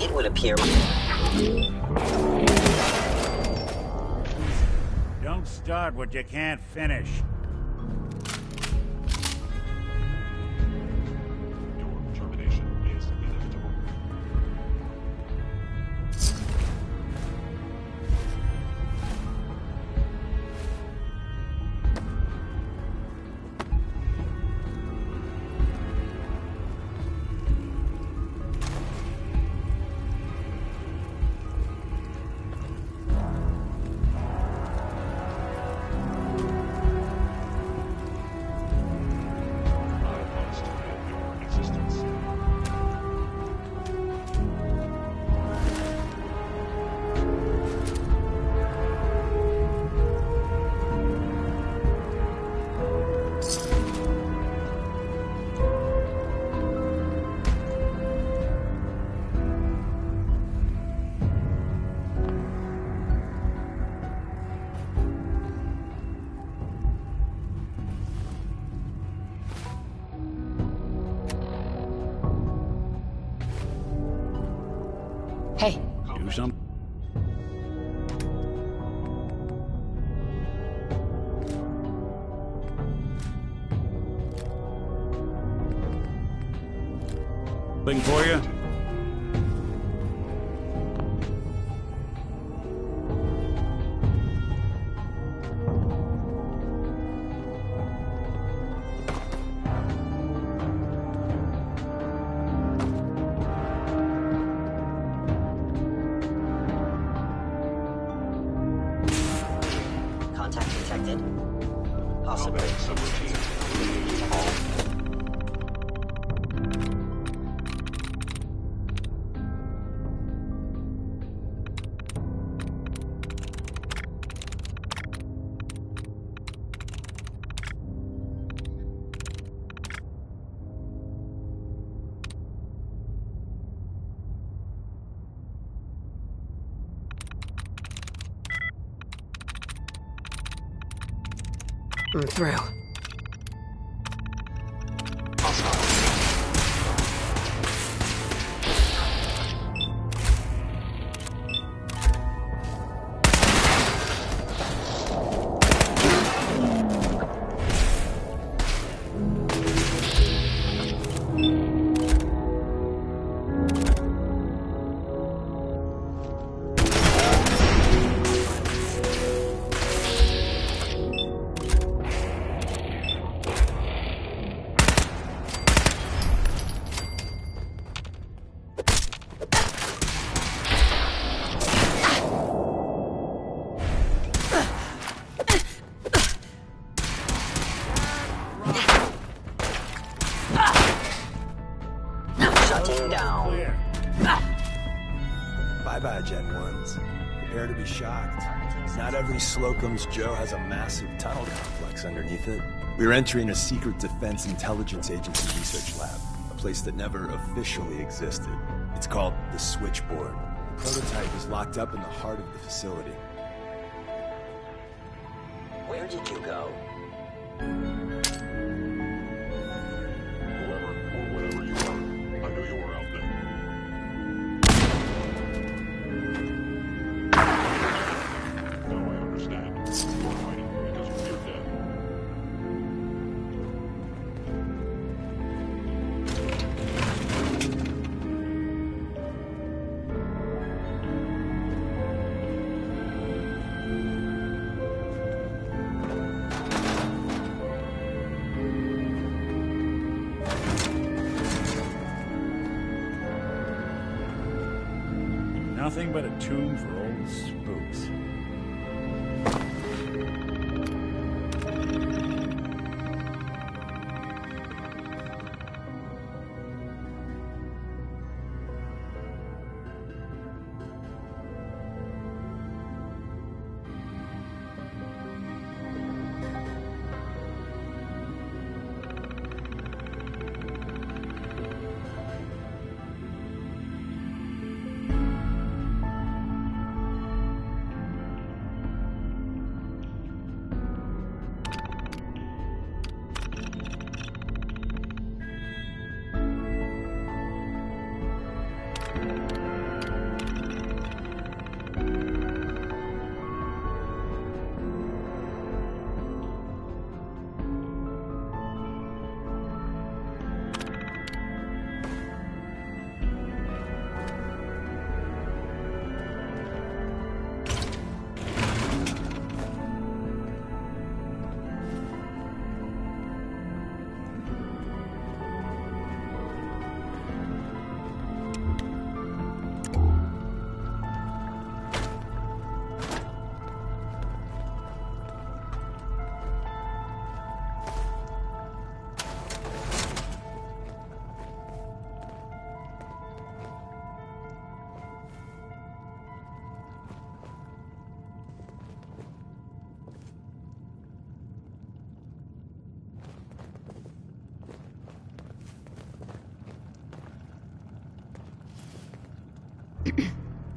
It would appear. Don't start what you can't finish. Do something? Thing for you? Contact detected. Possibly. I'm through. Bye-bye, Gen 1s. Prepare to be shocked. Not every Slocum's Joe has a massive tunnel complex underneath it. We're entering a secret Defense Intelligence Agency research lab, a place that never officially existed. It's called the Switchboard. The prototype is locked up in the heart of the facility. Where did you go? Whoever or whatever you are, I knew you were out there. Now I understand. You are fighting because you fear death. Nothing but a tomb for old spooks.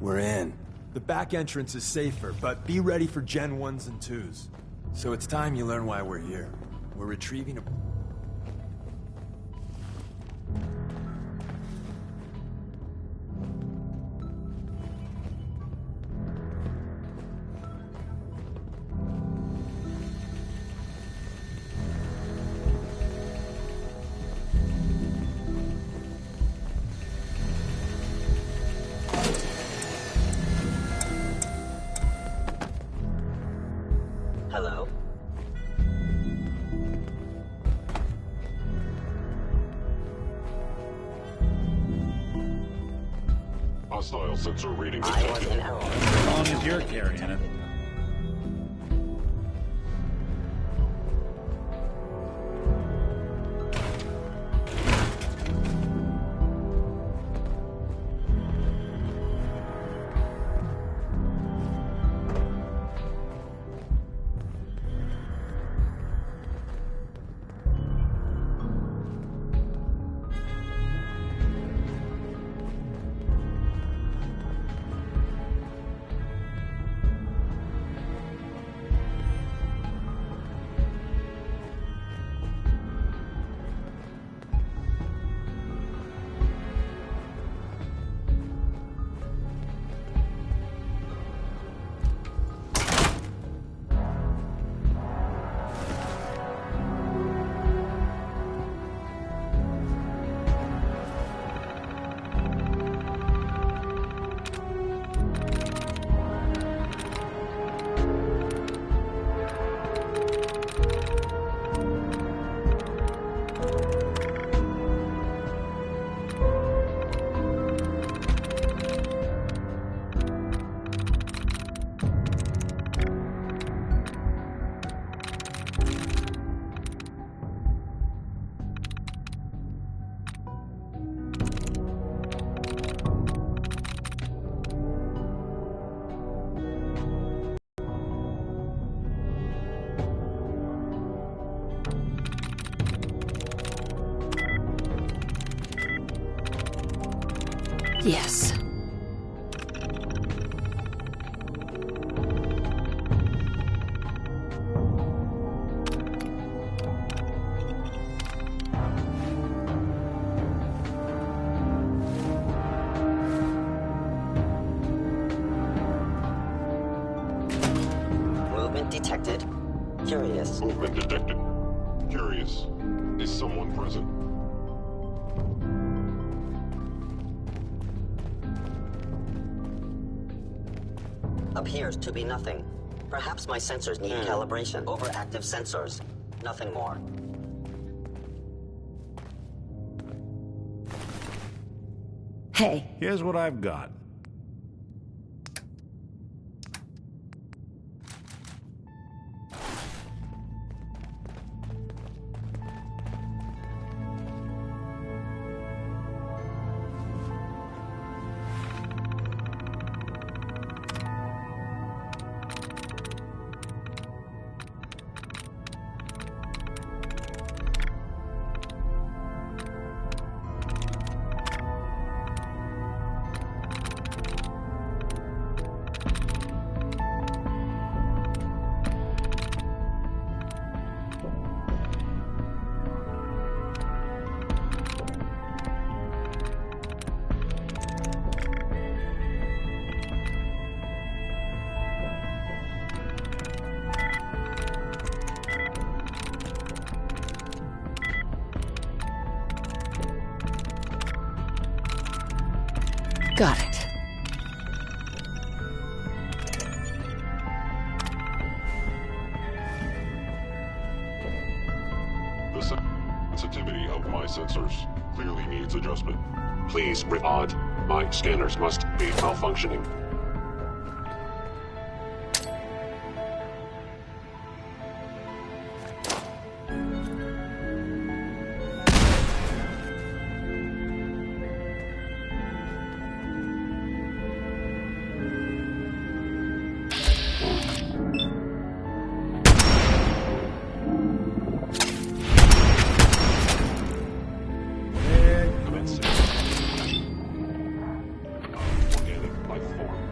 We're in. The back entrance is safer, but be ready for Gen 1s and 2s. So it's time you learn why we're here. We're retrieving a... Hello? Hostile sensor reading I was detected. in error. As long as you're carrying it. Yes. Movement detected. Curious. Movement detected. Curious. Is someone present? Appears to be nothing. Perhaps my sensors need calibration. Overactive sensors. Nothing more. Hey. Here's what I've got. Got it. The sensitivity of my sensors clearly needs adjustment. Please, Odd. My scanners must be malfunctioning. Organic life form.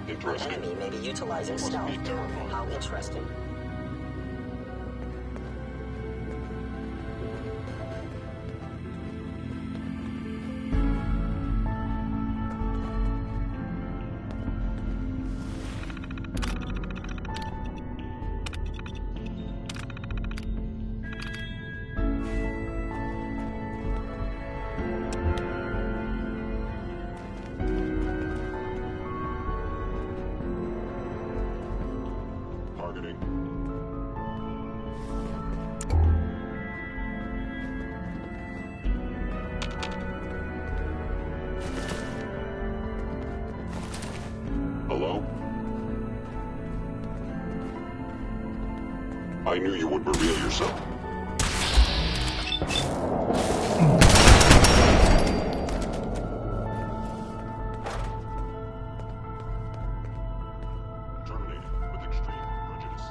An Interesting. enemy may be utilizing Must stealth. be terrifying. How interesting. Targeting. Hello? I knew you would reveal yourself. Terminated with extreme prejudice.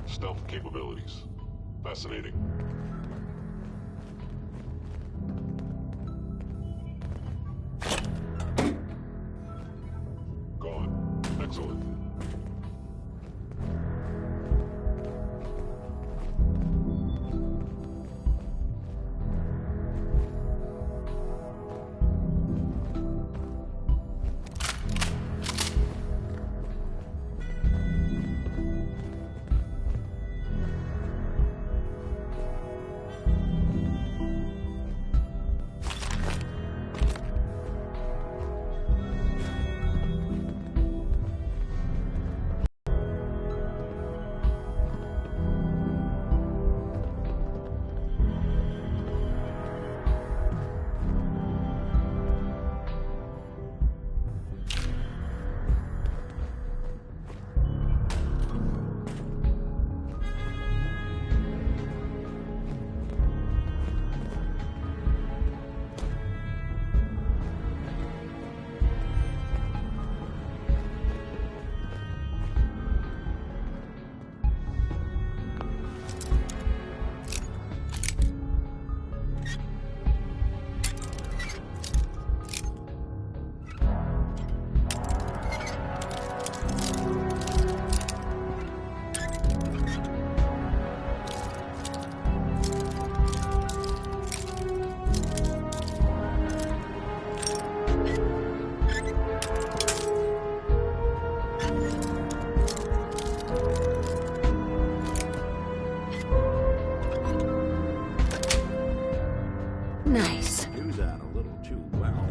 Stealth capabilities. Fascinating. Gone. Excellent. Nice. Do that a little too well.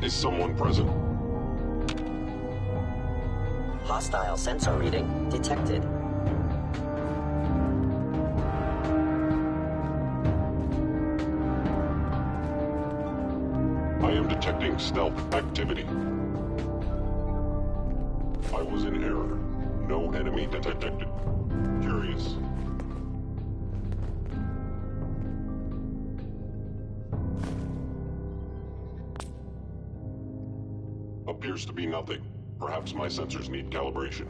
Is someone present? Hostile sensor reading detected. I am detecting stealth activity. I was in error. No enemy detected. Curious. Appears to be nothing. Perhaps my sensors need calibration.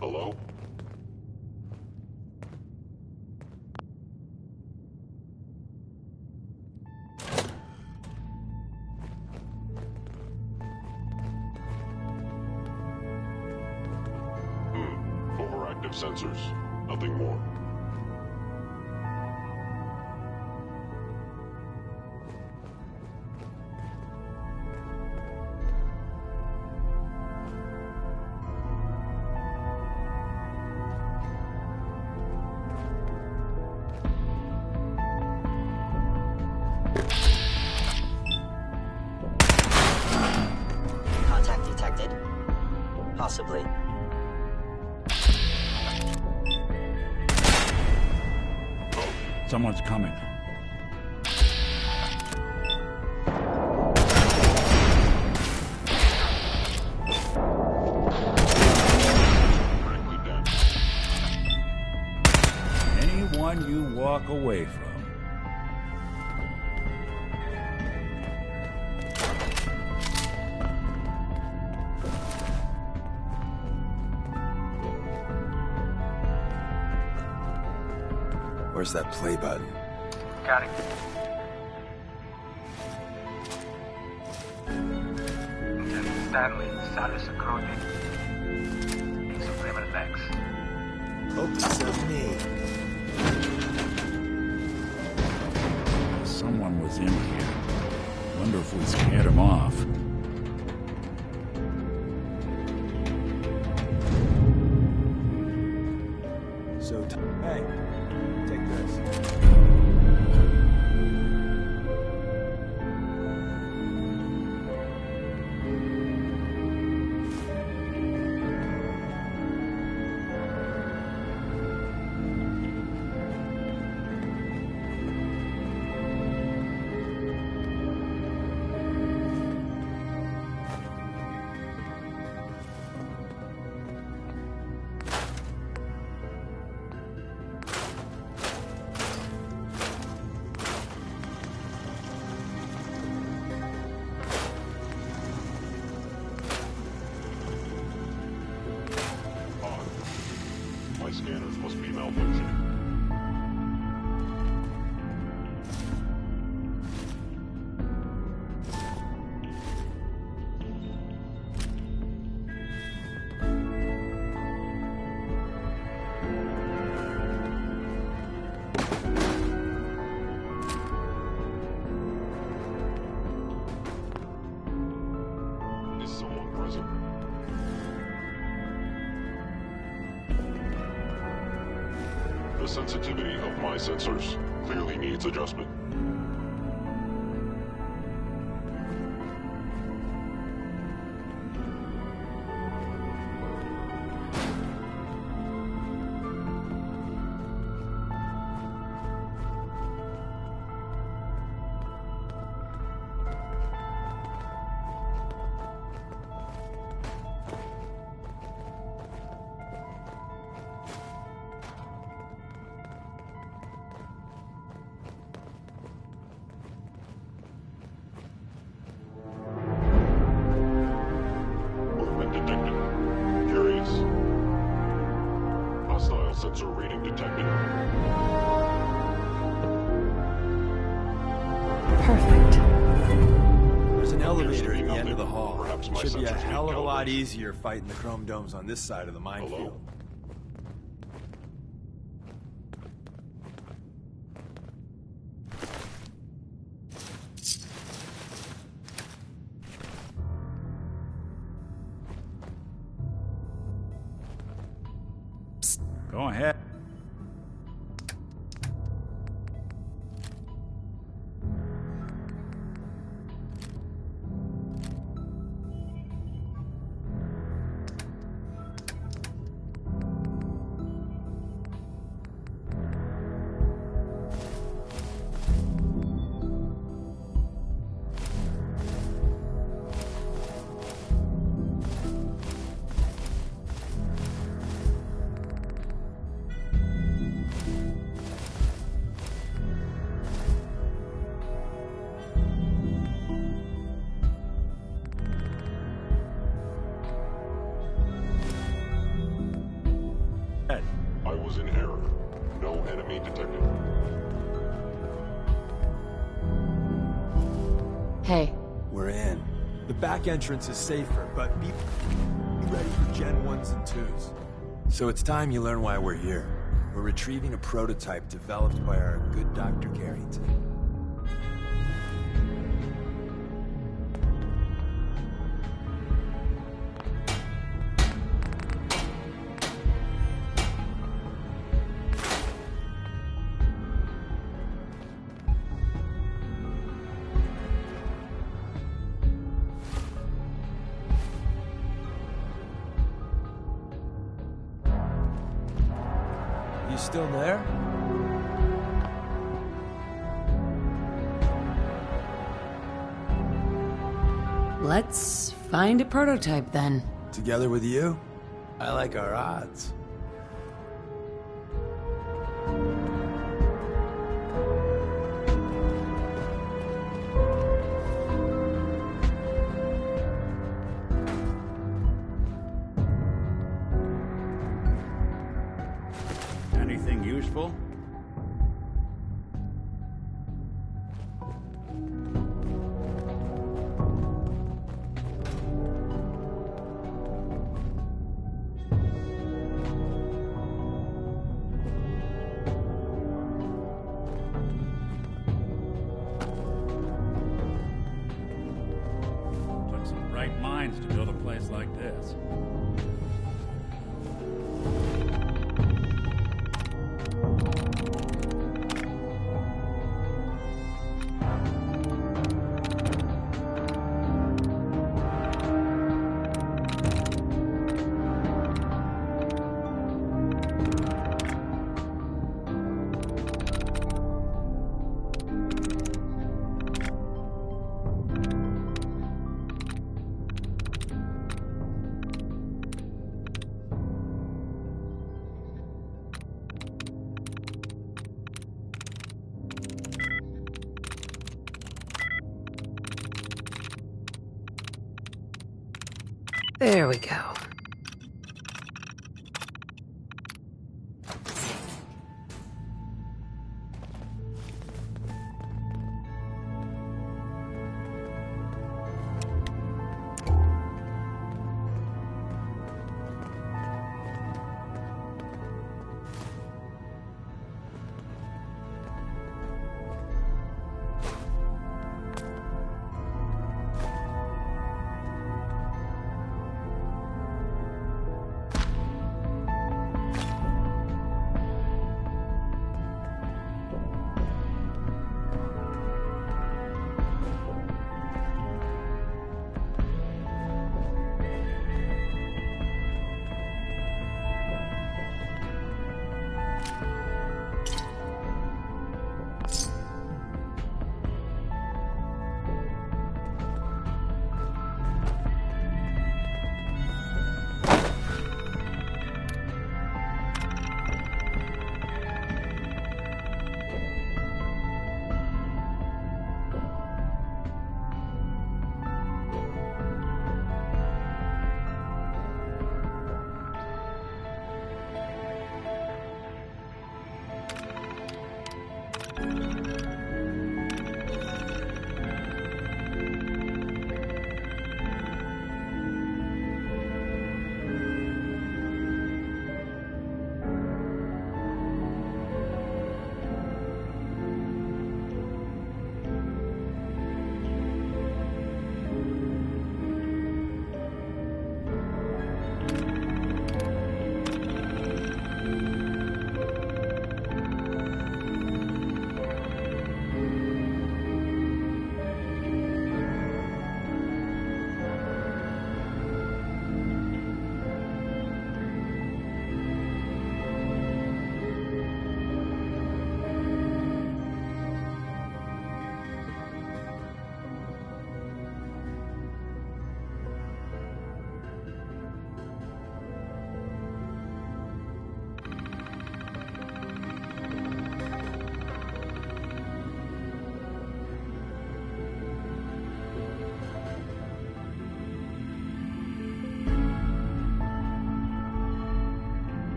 Hello? Overactive sensors. Nothing more. Possibly. Someone's coming. Anyone you walk away from. Where's that play button? Got it. Stanley sales a crote in supreme legs. Hope it's not me. Someone was in here. Wonder if we scared him off. So, hey, take this. My scanners must be malfunctioning. Is someone present? The sensitivity of my sensors clearly needs adjustment. Movement detected. Curious. Hostile sensor reading detected. Perfect. There's an elevator at the end of the hall. Perhaps my Should be a sensors hell need of a lot calibrated. easier fighting the chrome domes on this side of the minefield. Go ahead. I was in error. No enemy detected. Hey, We're in. The back entrance is safer, but be ready for Gen 1s and 2s. So it's time you learn why we're here. We're retrieving a prototype developed by our good Dr. Carrington. still there? Let's find a prototype then. Together with you? I like our odds. Anything useful? Took some bright minds to build a place like this. There we go.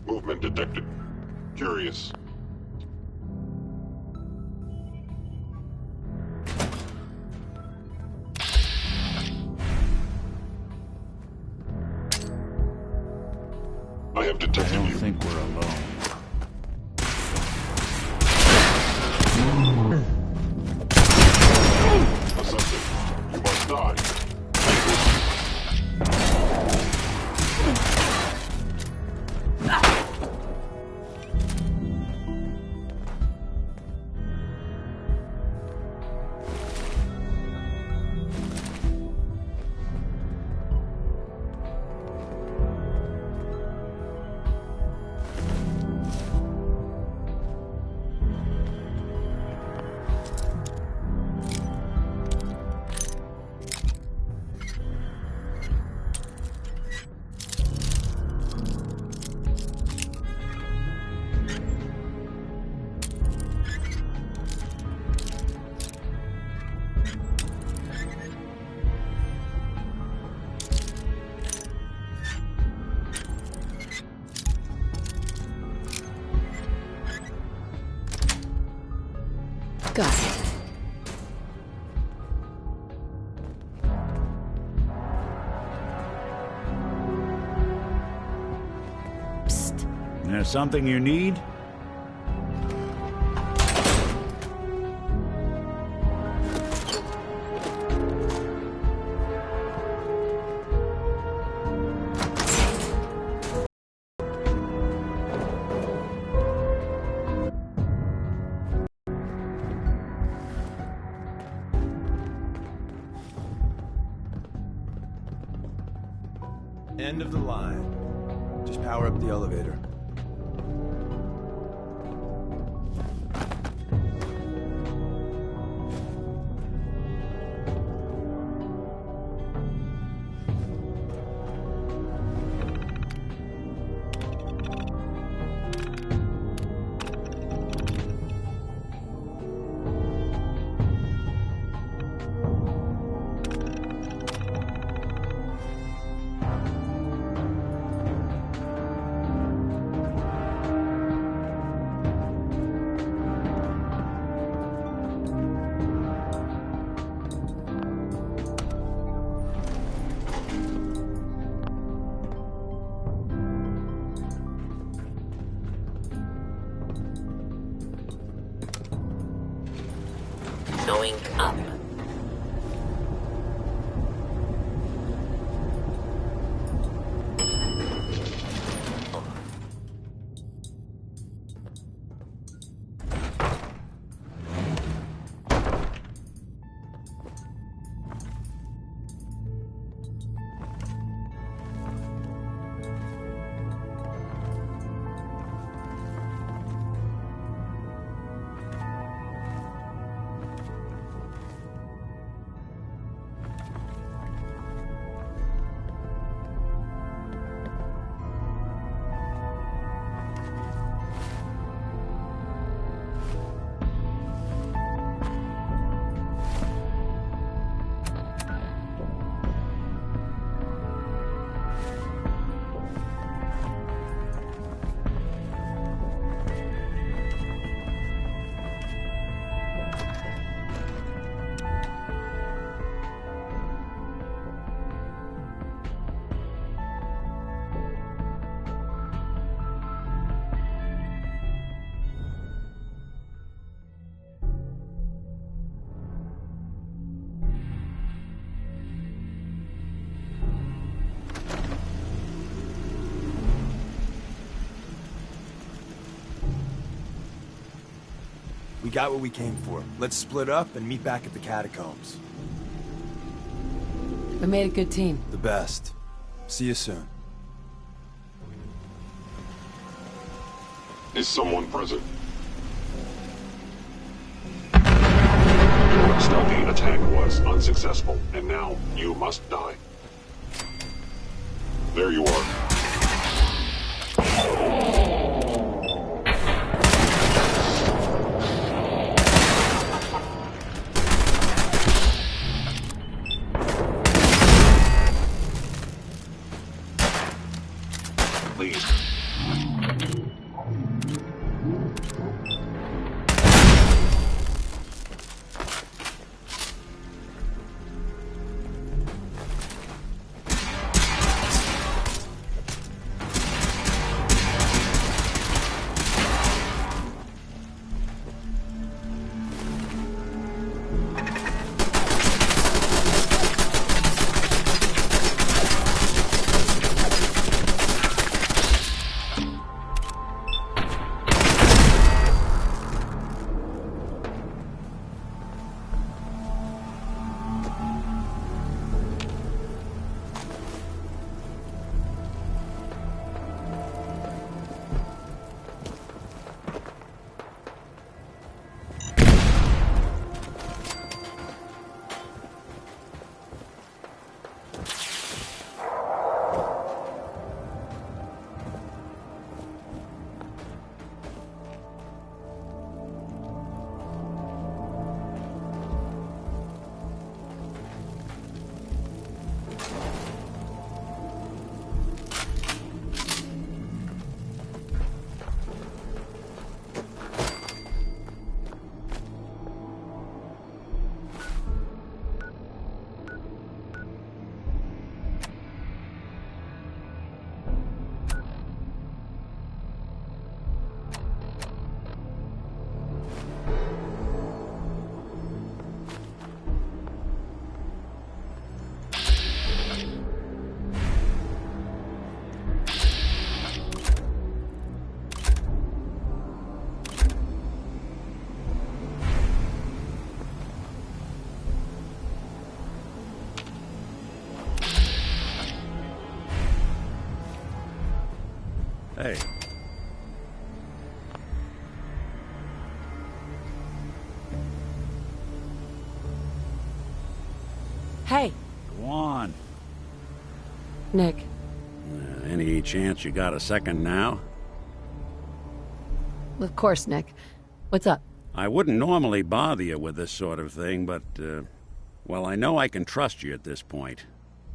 Movement detected. Curious. I have detected you. I think we're alone. Assassin, you must die. Got it. Psst. There's something you need? End of the line. Just power up the elevator. Going up. We got what we came for. Let's split up and meet back at the catacombs. We made a good team. The best. See you soon. Is someone present? Your stealthy attack was unsuccessful, and now you must die. There you are. Please. Hey. Go on. Nick. Any chance you got a second now? Of course, Nick. What's up? I wouldn't normally bother you with this sort of thing, but, well, I know I can trust you at this point.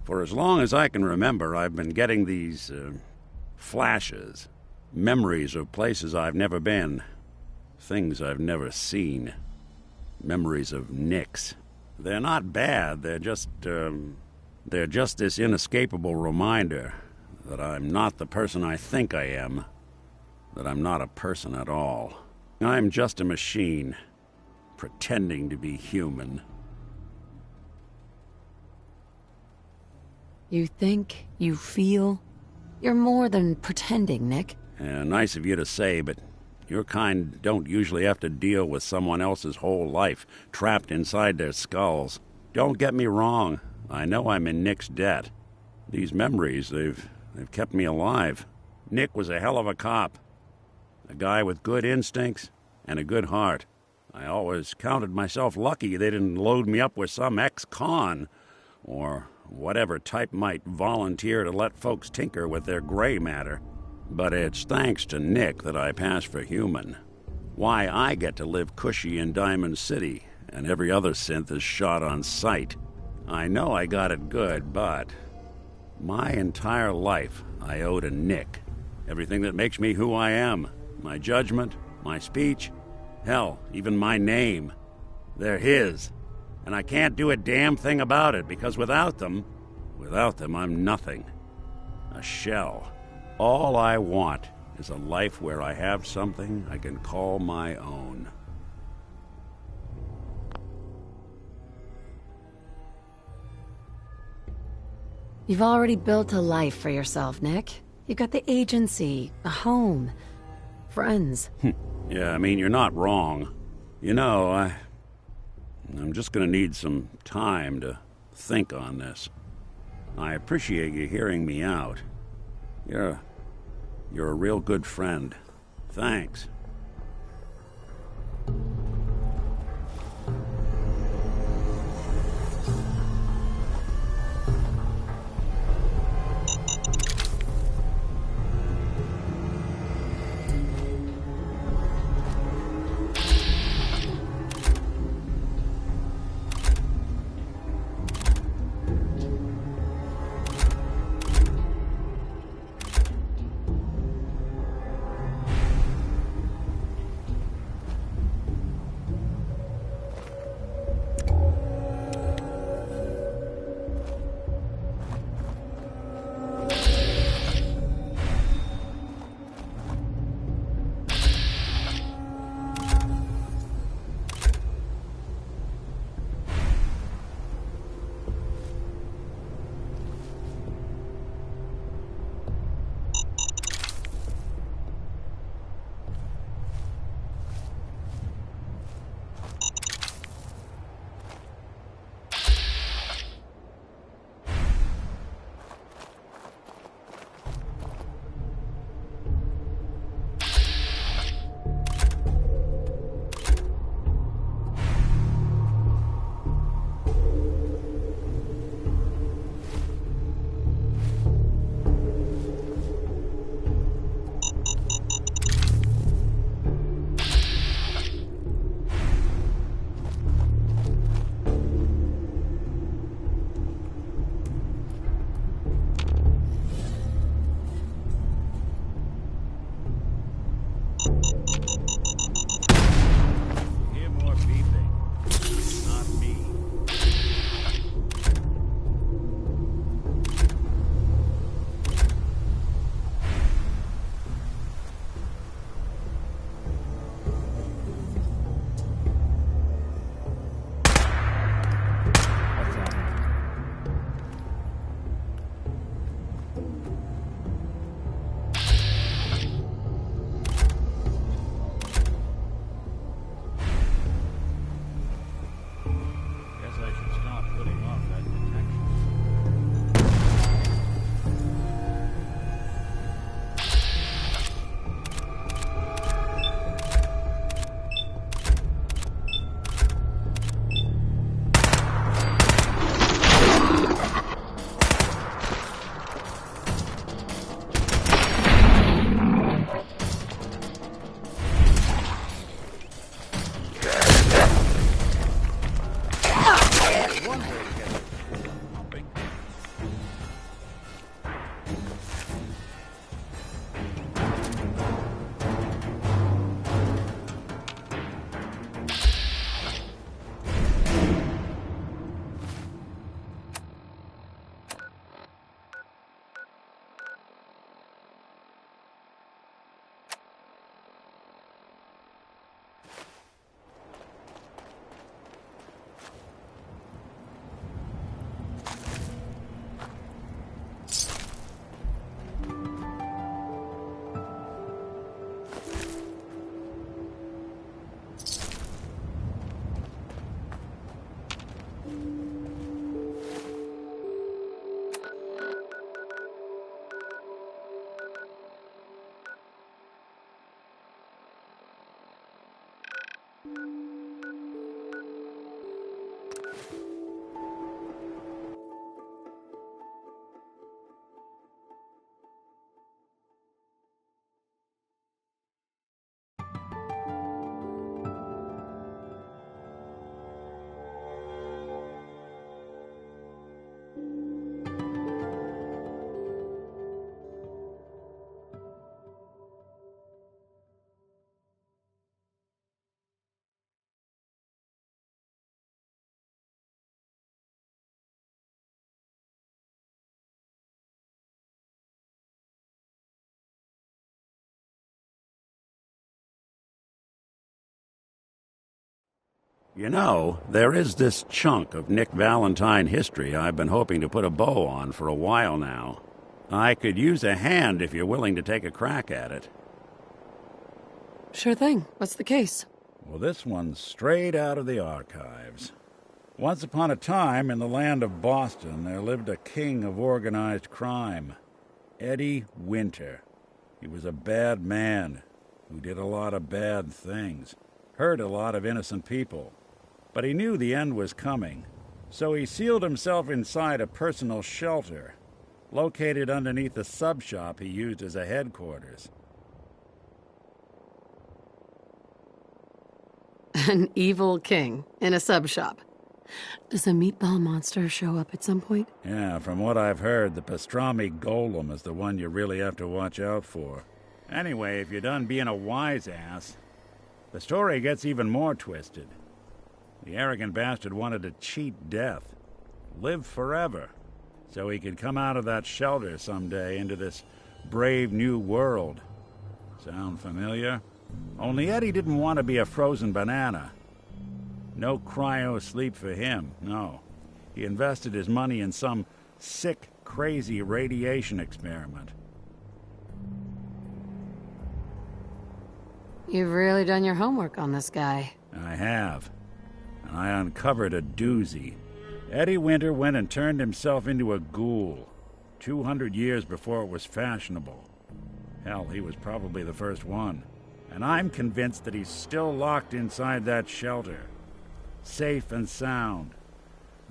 For as long as I can remember, I've been getting these, flashes. Memories of places I've never been. Things I've never seen. Memories of Nicks. They're not bad, they're just this inescapable reminder that I'm not the person I think I am. That I'm not a person at all. I'm just a machine, pretending to be human. You think, you feel, you're more than pretending, Nick. Nice of you to say, but your kind don't usually have to deal with someone else's whole life trapped inside their skulls. Don't get me wrong, I know I'm in Nick's debt. These memories, they've kept me alive. Nick was a hell of a cop. A guy with good instincts and a good heart. I always counted myself lucky they didn't load me up with some ex-con, or whatever type might volunteer to let folks tinker with their gray matter. But it's thanks to Nick that I pass for human. Why I get to live cushy in Diamond City, and every other synth is shot on sight. I know I got it good, but my entire life I owe to Nick. Everything that makes me who I am. My judgment, my speech, hell, even my name. They're his. And I can't do a damn thing about it, because without them, I'm nothing. A shell. All I want is a life where I have something I can call my own. You've already built a life for yourself, Nick. You've got the agency, a home, friends. Yeah, I mean, you're not wrong. You know, I'm just gonna need some time to think on this. I appreciate you hearing me out. You're a real good friend. Thanks. You know, there is this chunk of Nick Valentine history I've been hoping to put a bow on for a while now. I could use a hand if you're willing to take a crack at it. Sure thing. What's the case? Well, this one's straight out of the archives. Once upon a time, in the land of Boston, there lived a king of organized crime, Eddie Winter. He was a bad man who did a lot of bad things, hurt a lot of innocent people. But he knew the end was coming, so he sealed himself inside a personal shelter, located underneath the sub-shop he used as a headquarters. An evil king in a sub-shop. Does a meatball monster show up at some point? Yeah, from what I've heard, the pastrami golem is the one you really have to watch out for. Anyway, if you're done being a wise ass, the story gets even more twisted. The arrogant bastard wanted to cheat death, live forever, so he could come out of that shelter someday into this brave new world. Sound familiar? Only Eddie didn't want to be a frozen banana. No cryo sleep for him, no. He invested his money in some sick, crazy radiation experiment. You've really done your homework on this guy. I have. And I uncovered a doozy. Eddie Winter went and turned himself into a ghoul, 200 years before it was fashionable. Hell, he was probably the first one. And I'm convinced that he's still locked inside that shelter, safe and sound,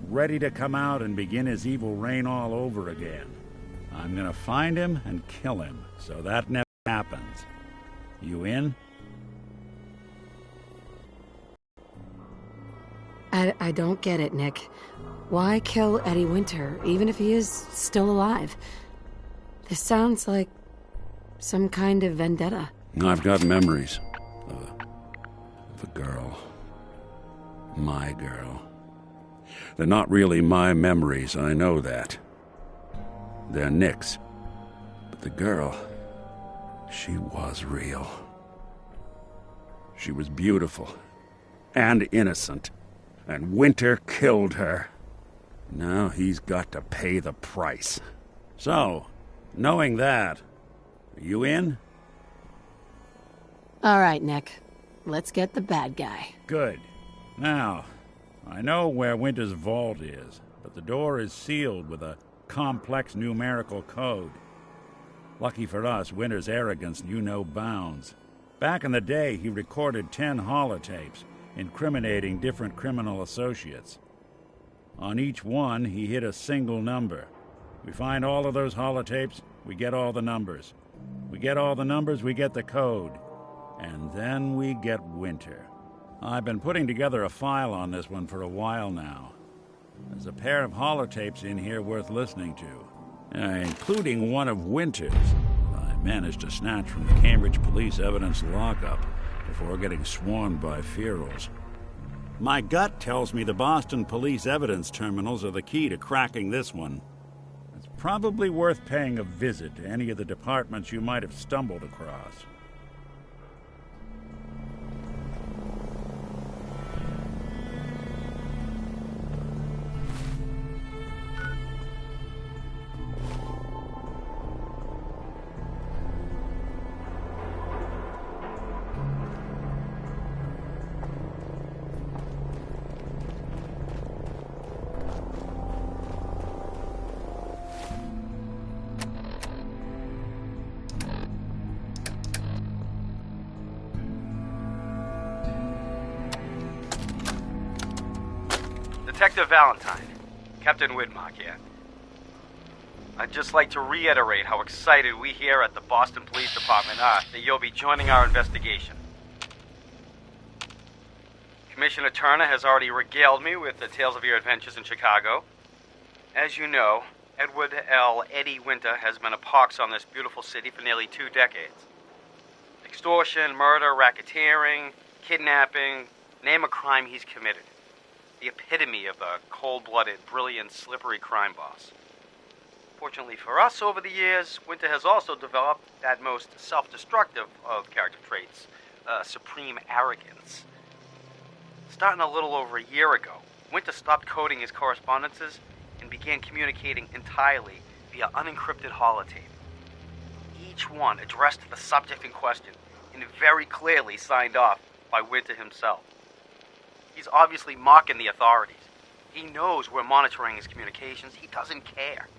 ready to come out and begin his evil reign all over again. I'm gonna find him and kill him, so that never happens. You in? I don't get it, Nick. Why kill Eddie Winter, even if he is still alive? This sounds like some kind of vendetta. I've got memories of a girl. My girl. They're not really my memories, I know that. They're Nick's. But the girl, she was real. She was beautiful and innocent. And Winter killed her. Now he's got to pay the price. So, knowing that, are you in? All right, Nick. Let's get the bad guy. Good. Now, I know where Winter's vault is, but the door is sealed with a complex numerical code. Lucky for us, Winter's arrogance knew no bounds. Back in the day, he recorded 10 holotapes, incriminating different criminal associates. On each one, he hit a single number. We find all of those holotapes, we get all the numbers. We get all the numbers, we get the code. And then we get Winter. I've been putting together a file on this one for a while now. There's a pair of holotapes in here worth listening to, including one of Winter's. I managed to snatch from the Cambridge Police Evidence lockup before getting swarmed by ferals. My gut tells me the Boston Police Evidence Terminals are the key to cracking this one. It's probably worth paying a visit to any of the departments you might have stumbled across. Detective Valentine. Captain Widmark here. I'd just like to reiterate how excited we here at the Boston Police Department are that you'll be joining our investigation. Commissioner Turner has already regaled me with the tales of your adventures in Chicago. As you know, Edward L. Eddie Winter has been a pox on this beautiful city for nearly 2 decades. Extortion, murder, racketeering, kidnapping, name a crime he's committed. The epitome of a cold-blooded, brilliant, slippery crime boss. Fortunately for us, over the years, Winter has also developed that most self-destructive of character traits, supreme arrogance. Starting a little over a year ago, Winter stopped coding his correspondences and began communicating entirely via unencrypted holotape. Each one addressed to the subject in question and very clearly signed off by Winter himself. He's obviously mocking the authorities. He knows we're monitoring his communications. He doesn't care.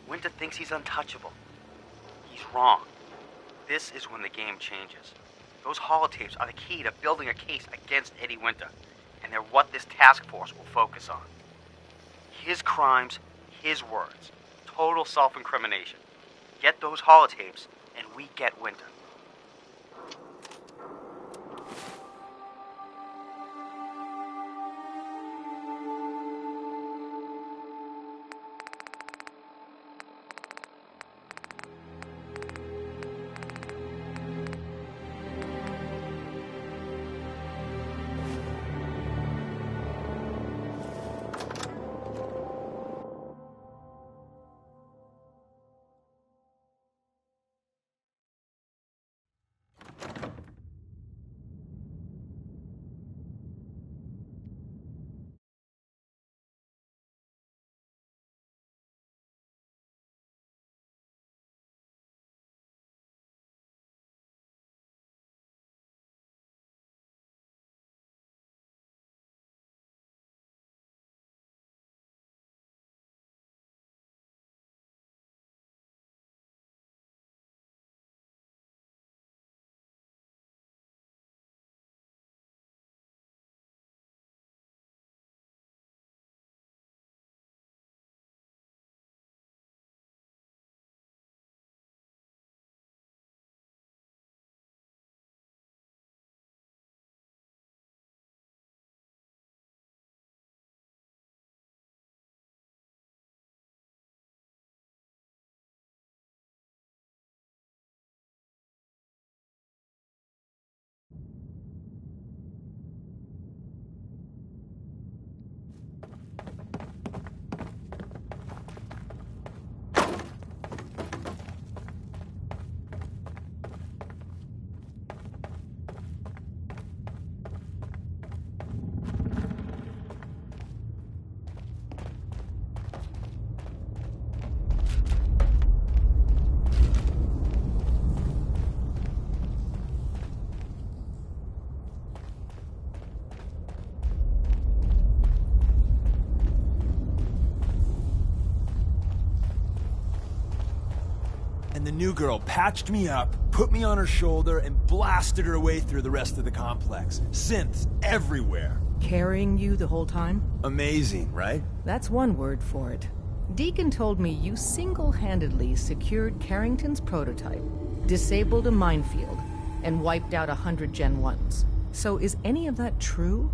Winter thinks he's untouchable. He's wrong. This is when the game changes. Those holotapes are the key to building a case against Eddie Winter, and they're what this task force will focus on. His crimes, his words. Total self-incrimination. Get those holotapes, and we get Winter. The new girl patched me up, put me on her shoulder, and blasted her way through the rest of the complex. Synths everywhere. Carrying you the whole time? Amazing, right? That's one word for it. Deacon told me you single-handedly secured Carrington's prototype, disabled a minefield, and wiped out 100 Gen 1s. So is any of that true?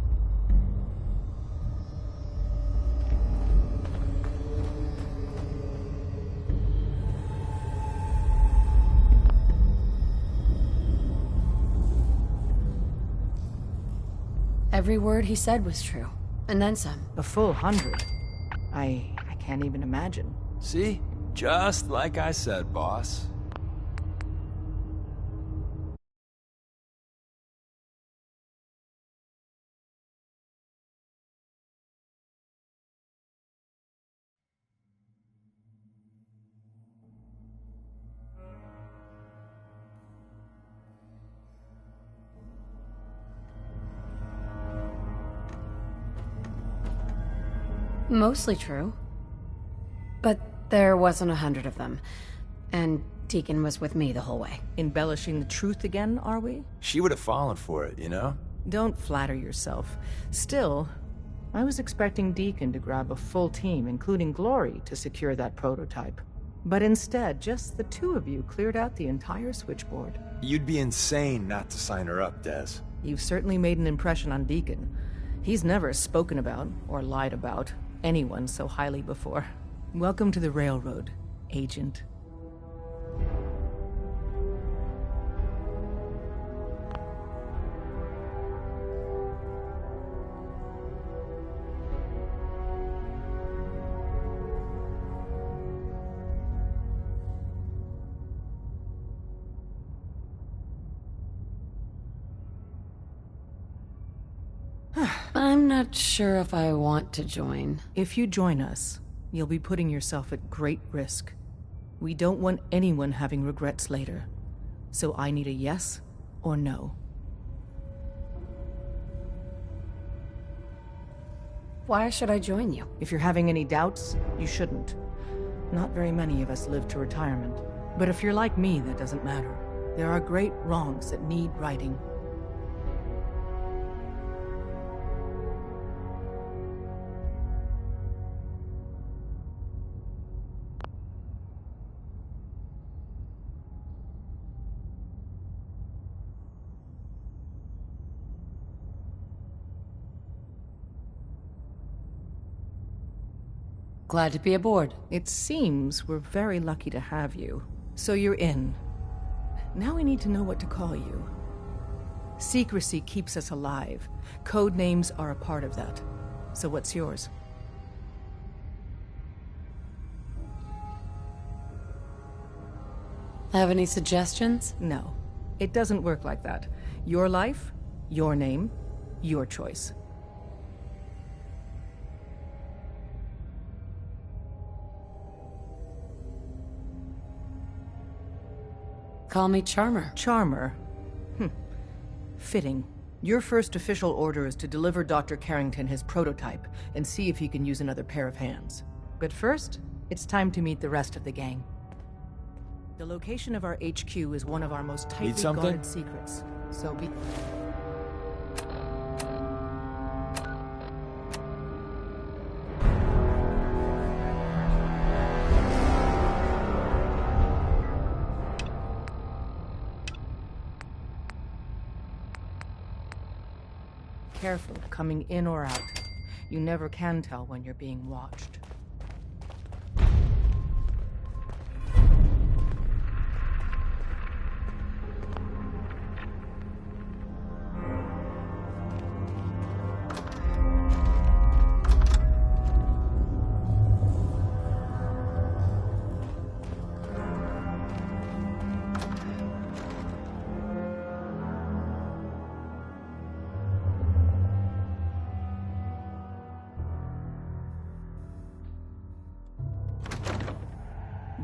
Every word he said was true. And then some. A full 100. I can't even imagine. See? Just like I said, boss. Mostly true. But there wasn't 100 of them. And Deacon was with me the whole way. Embellishing the truth again, are we? She would have fallen for it, you know? Don't flatter yourself. Still, I was expecting Deacon to grab a full team, including Glory, to secure that prototype. But instead, just the two of you cleared out the entire switchboard. You'd be insane not to sign her up, Des. You've certainly made an impression on Deacon. He's never spoken about, or lied about, anyone so highly before. Welcome to the Railroad, Agent. I'm not sure if I want to join. If you join us, you'll be putting yourself at great risk. We don't want anyone having regrets later. So I need a yes or no. Why should I join you? If you're having any doubts, you shouldn't. Not very many of us live to retirement. But if you're like me, that doesn't matter. There are great wrongs that need righting. Glad to be aboard. It seems we're very lucky to have you. So you're in. Now we need to know what to call you. Secrecy keeps us alive. Code names are a part of that. So what's yours? Have any suggestions? No. It doesn't work like that. Your life, your name, your choice. Call me Charmer. Charmer? Fitting. Your first official order is to deliver Dr. Carrington his prototype and see if he can use another pair of hands. But first, it's time to meet the rest of the gang. The location of our HQ is one of our most tightly guarded secrets, so be... Careful coming in or out. You never can tell when you're being watched.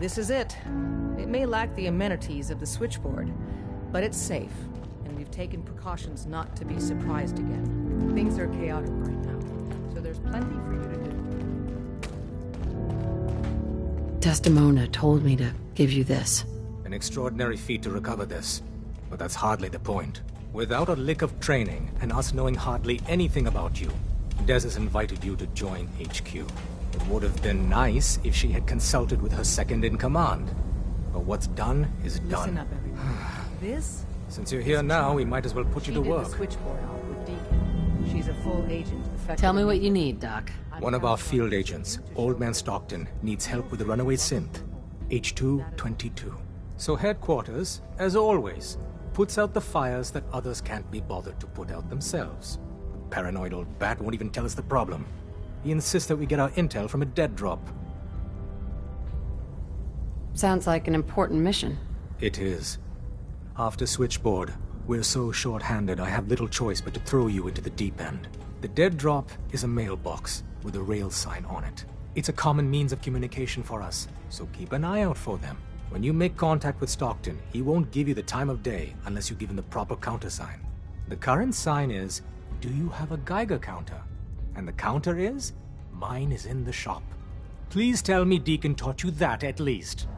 This is it. It may lack the amenities of the switchboard, but it's safe, and we've taken precautions not to be surprised again. Things are chaotic right now, so there's plenty for you to do. Desdemona told me to give you this. An extraordinary feat to recover this, but that's hardly the point. Without a lick of training, and us knowing hardly anything about you, Des has invited you to join HQ. It would have been nice if she had consulted with her second-in-command. But what's done is done. Listen up, everyone. This? Since you're here now, we might as well put you to work. She did the switchboard off with Deacon. She's a full agent. Tell me what you need, Doc. One of our field agents, Old Man Stockton, needs help with the runaway synth. H222. So headquarters, as always, puts out the fires that others can't be bothered to put out themselves. Paranoid old bat won't even tell us the problem. He insists that we get our intel from a dead drop. Sounds like an important mission. It is. After Switchboard, we're so short-handed I have little choice but to throw you into the deep end. The dead drop is a mailbox with a rail sign on it. It's a common means of communication for us, so keep an eye out for them. When you make contact with Stockton, he won't give you the time of day unless you give him the proper countersign. The current sign is, do you have a Geiger counter? And the counter is, mine is in the shop. Please tell me Deacon taught you that at least.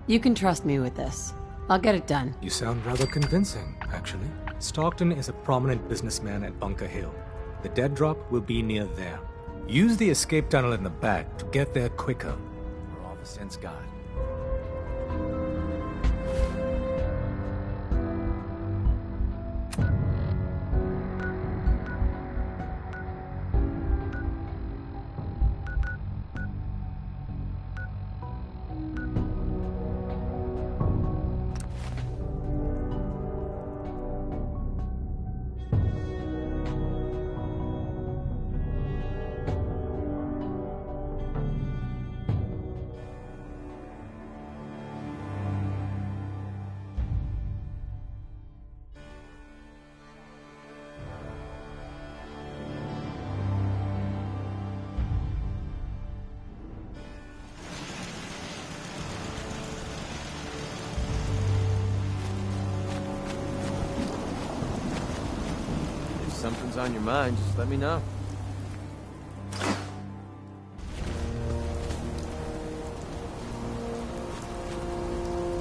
You can trust me with this. I'll get it done. You sound rather convincing, actually. Stockton is a prominent businessman at Bunker Hill. The dead drop will be near there. Use the escape tunnel in the back to get there quicker. For all the sense God. Something's on your mind, just let me know.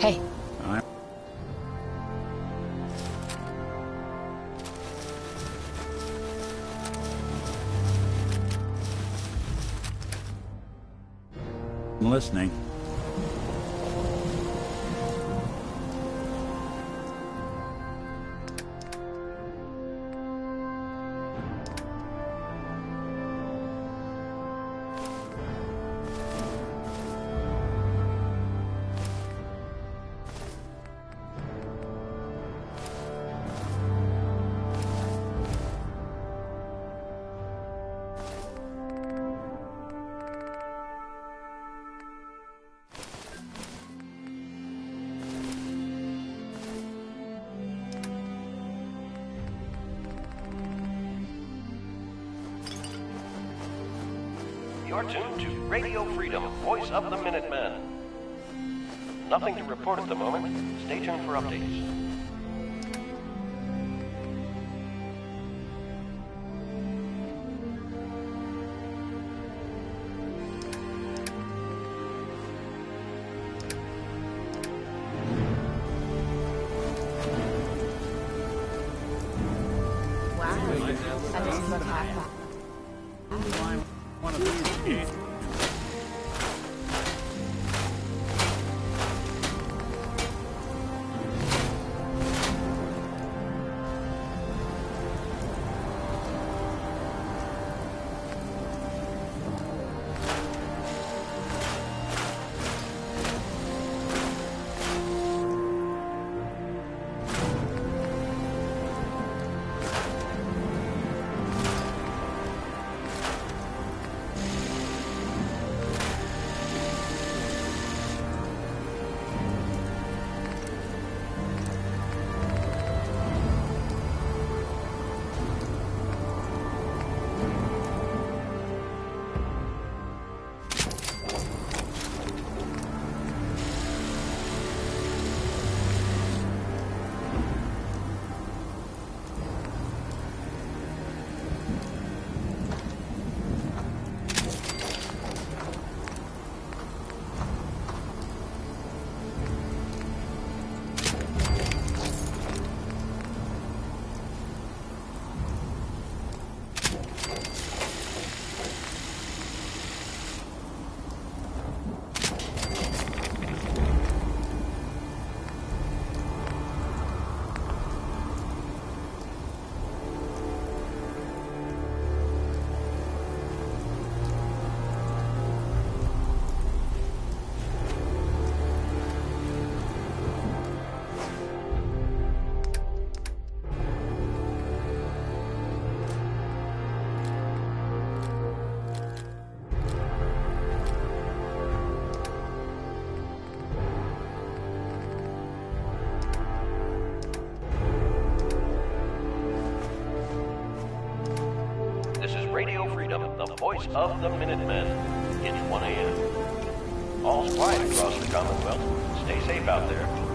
Hey. I'm listening. You're tuned to Radio Freedom, voice of the Minutemen. Nothing to report at the moment. Stay tuned for updates. One of these games. Radio Freedom, the voice of the Minutemen. It's 1 a.m. All's quiet across the Commonwealth. Stay safe out there.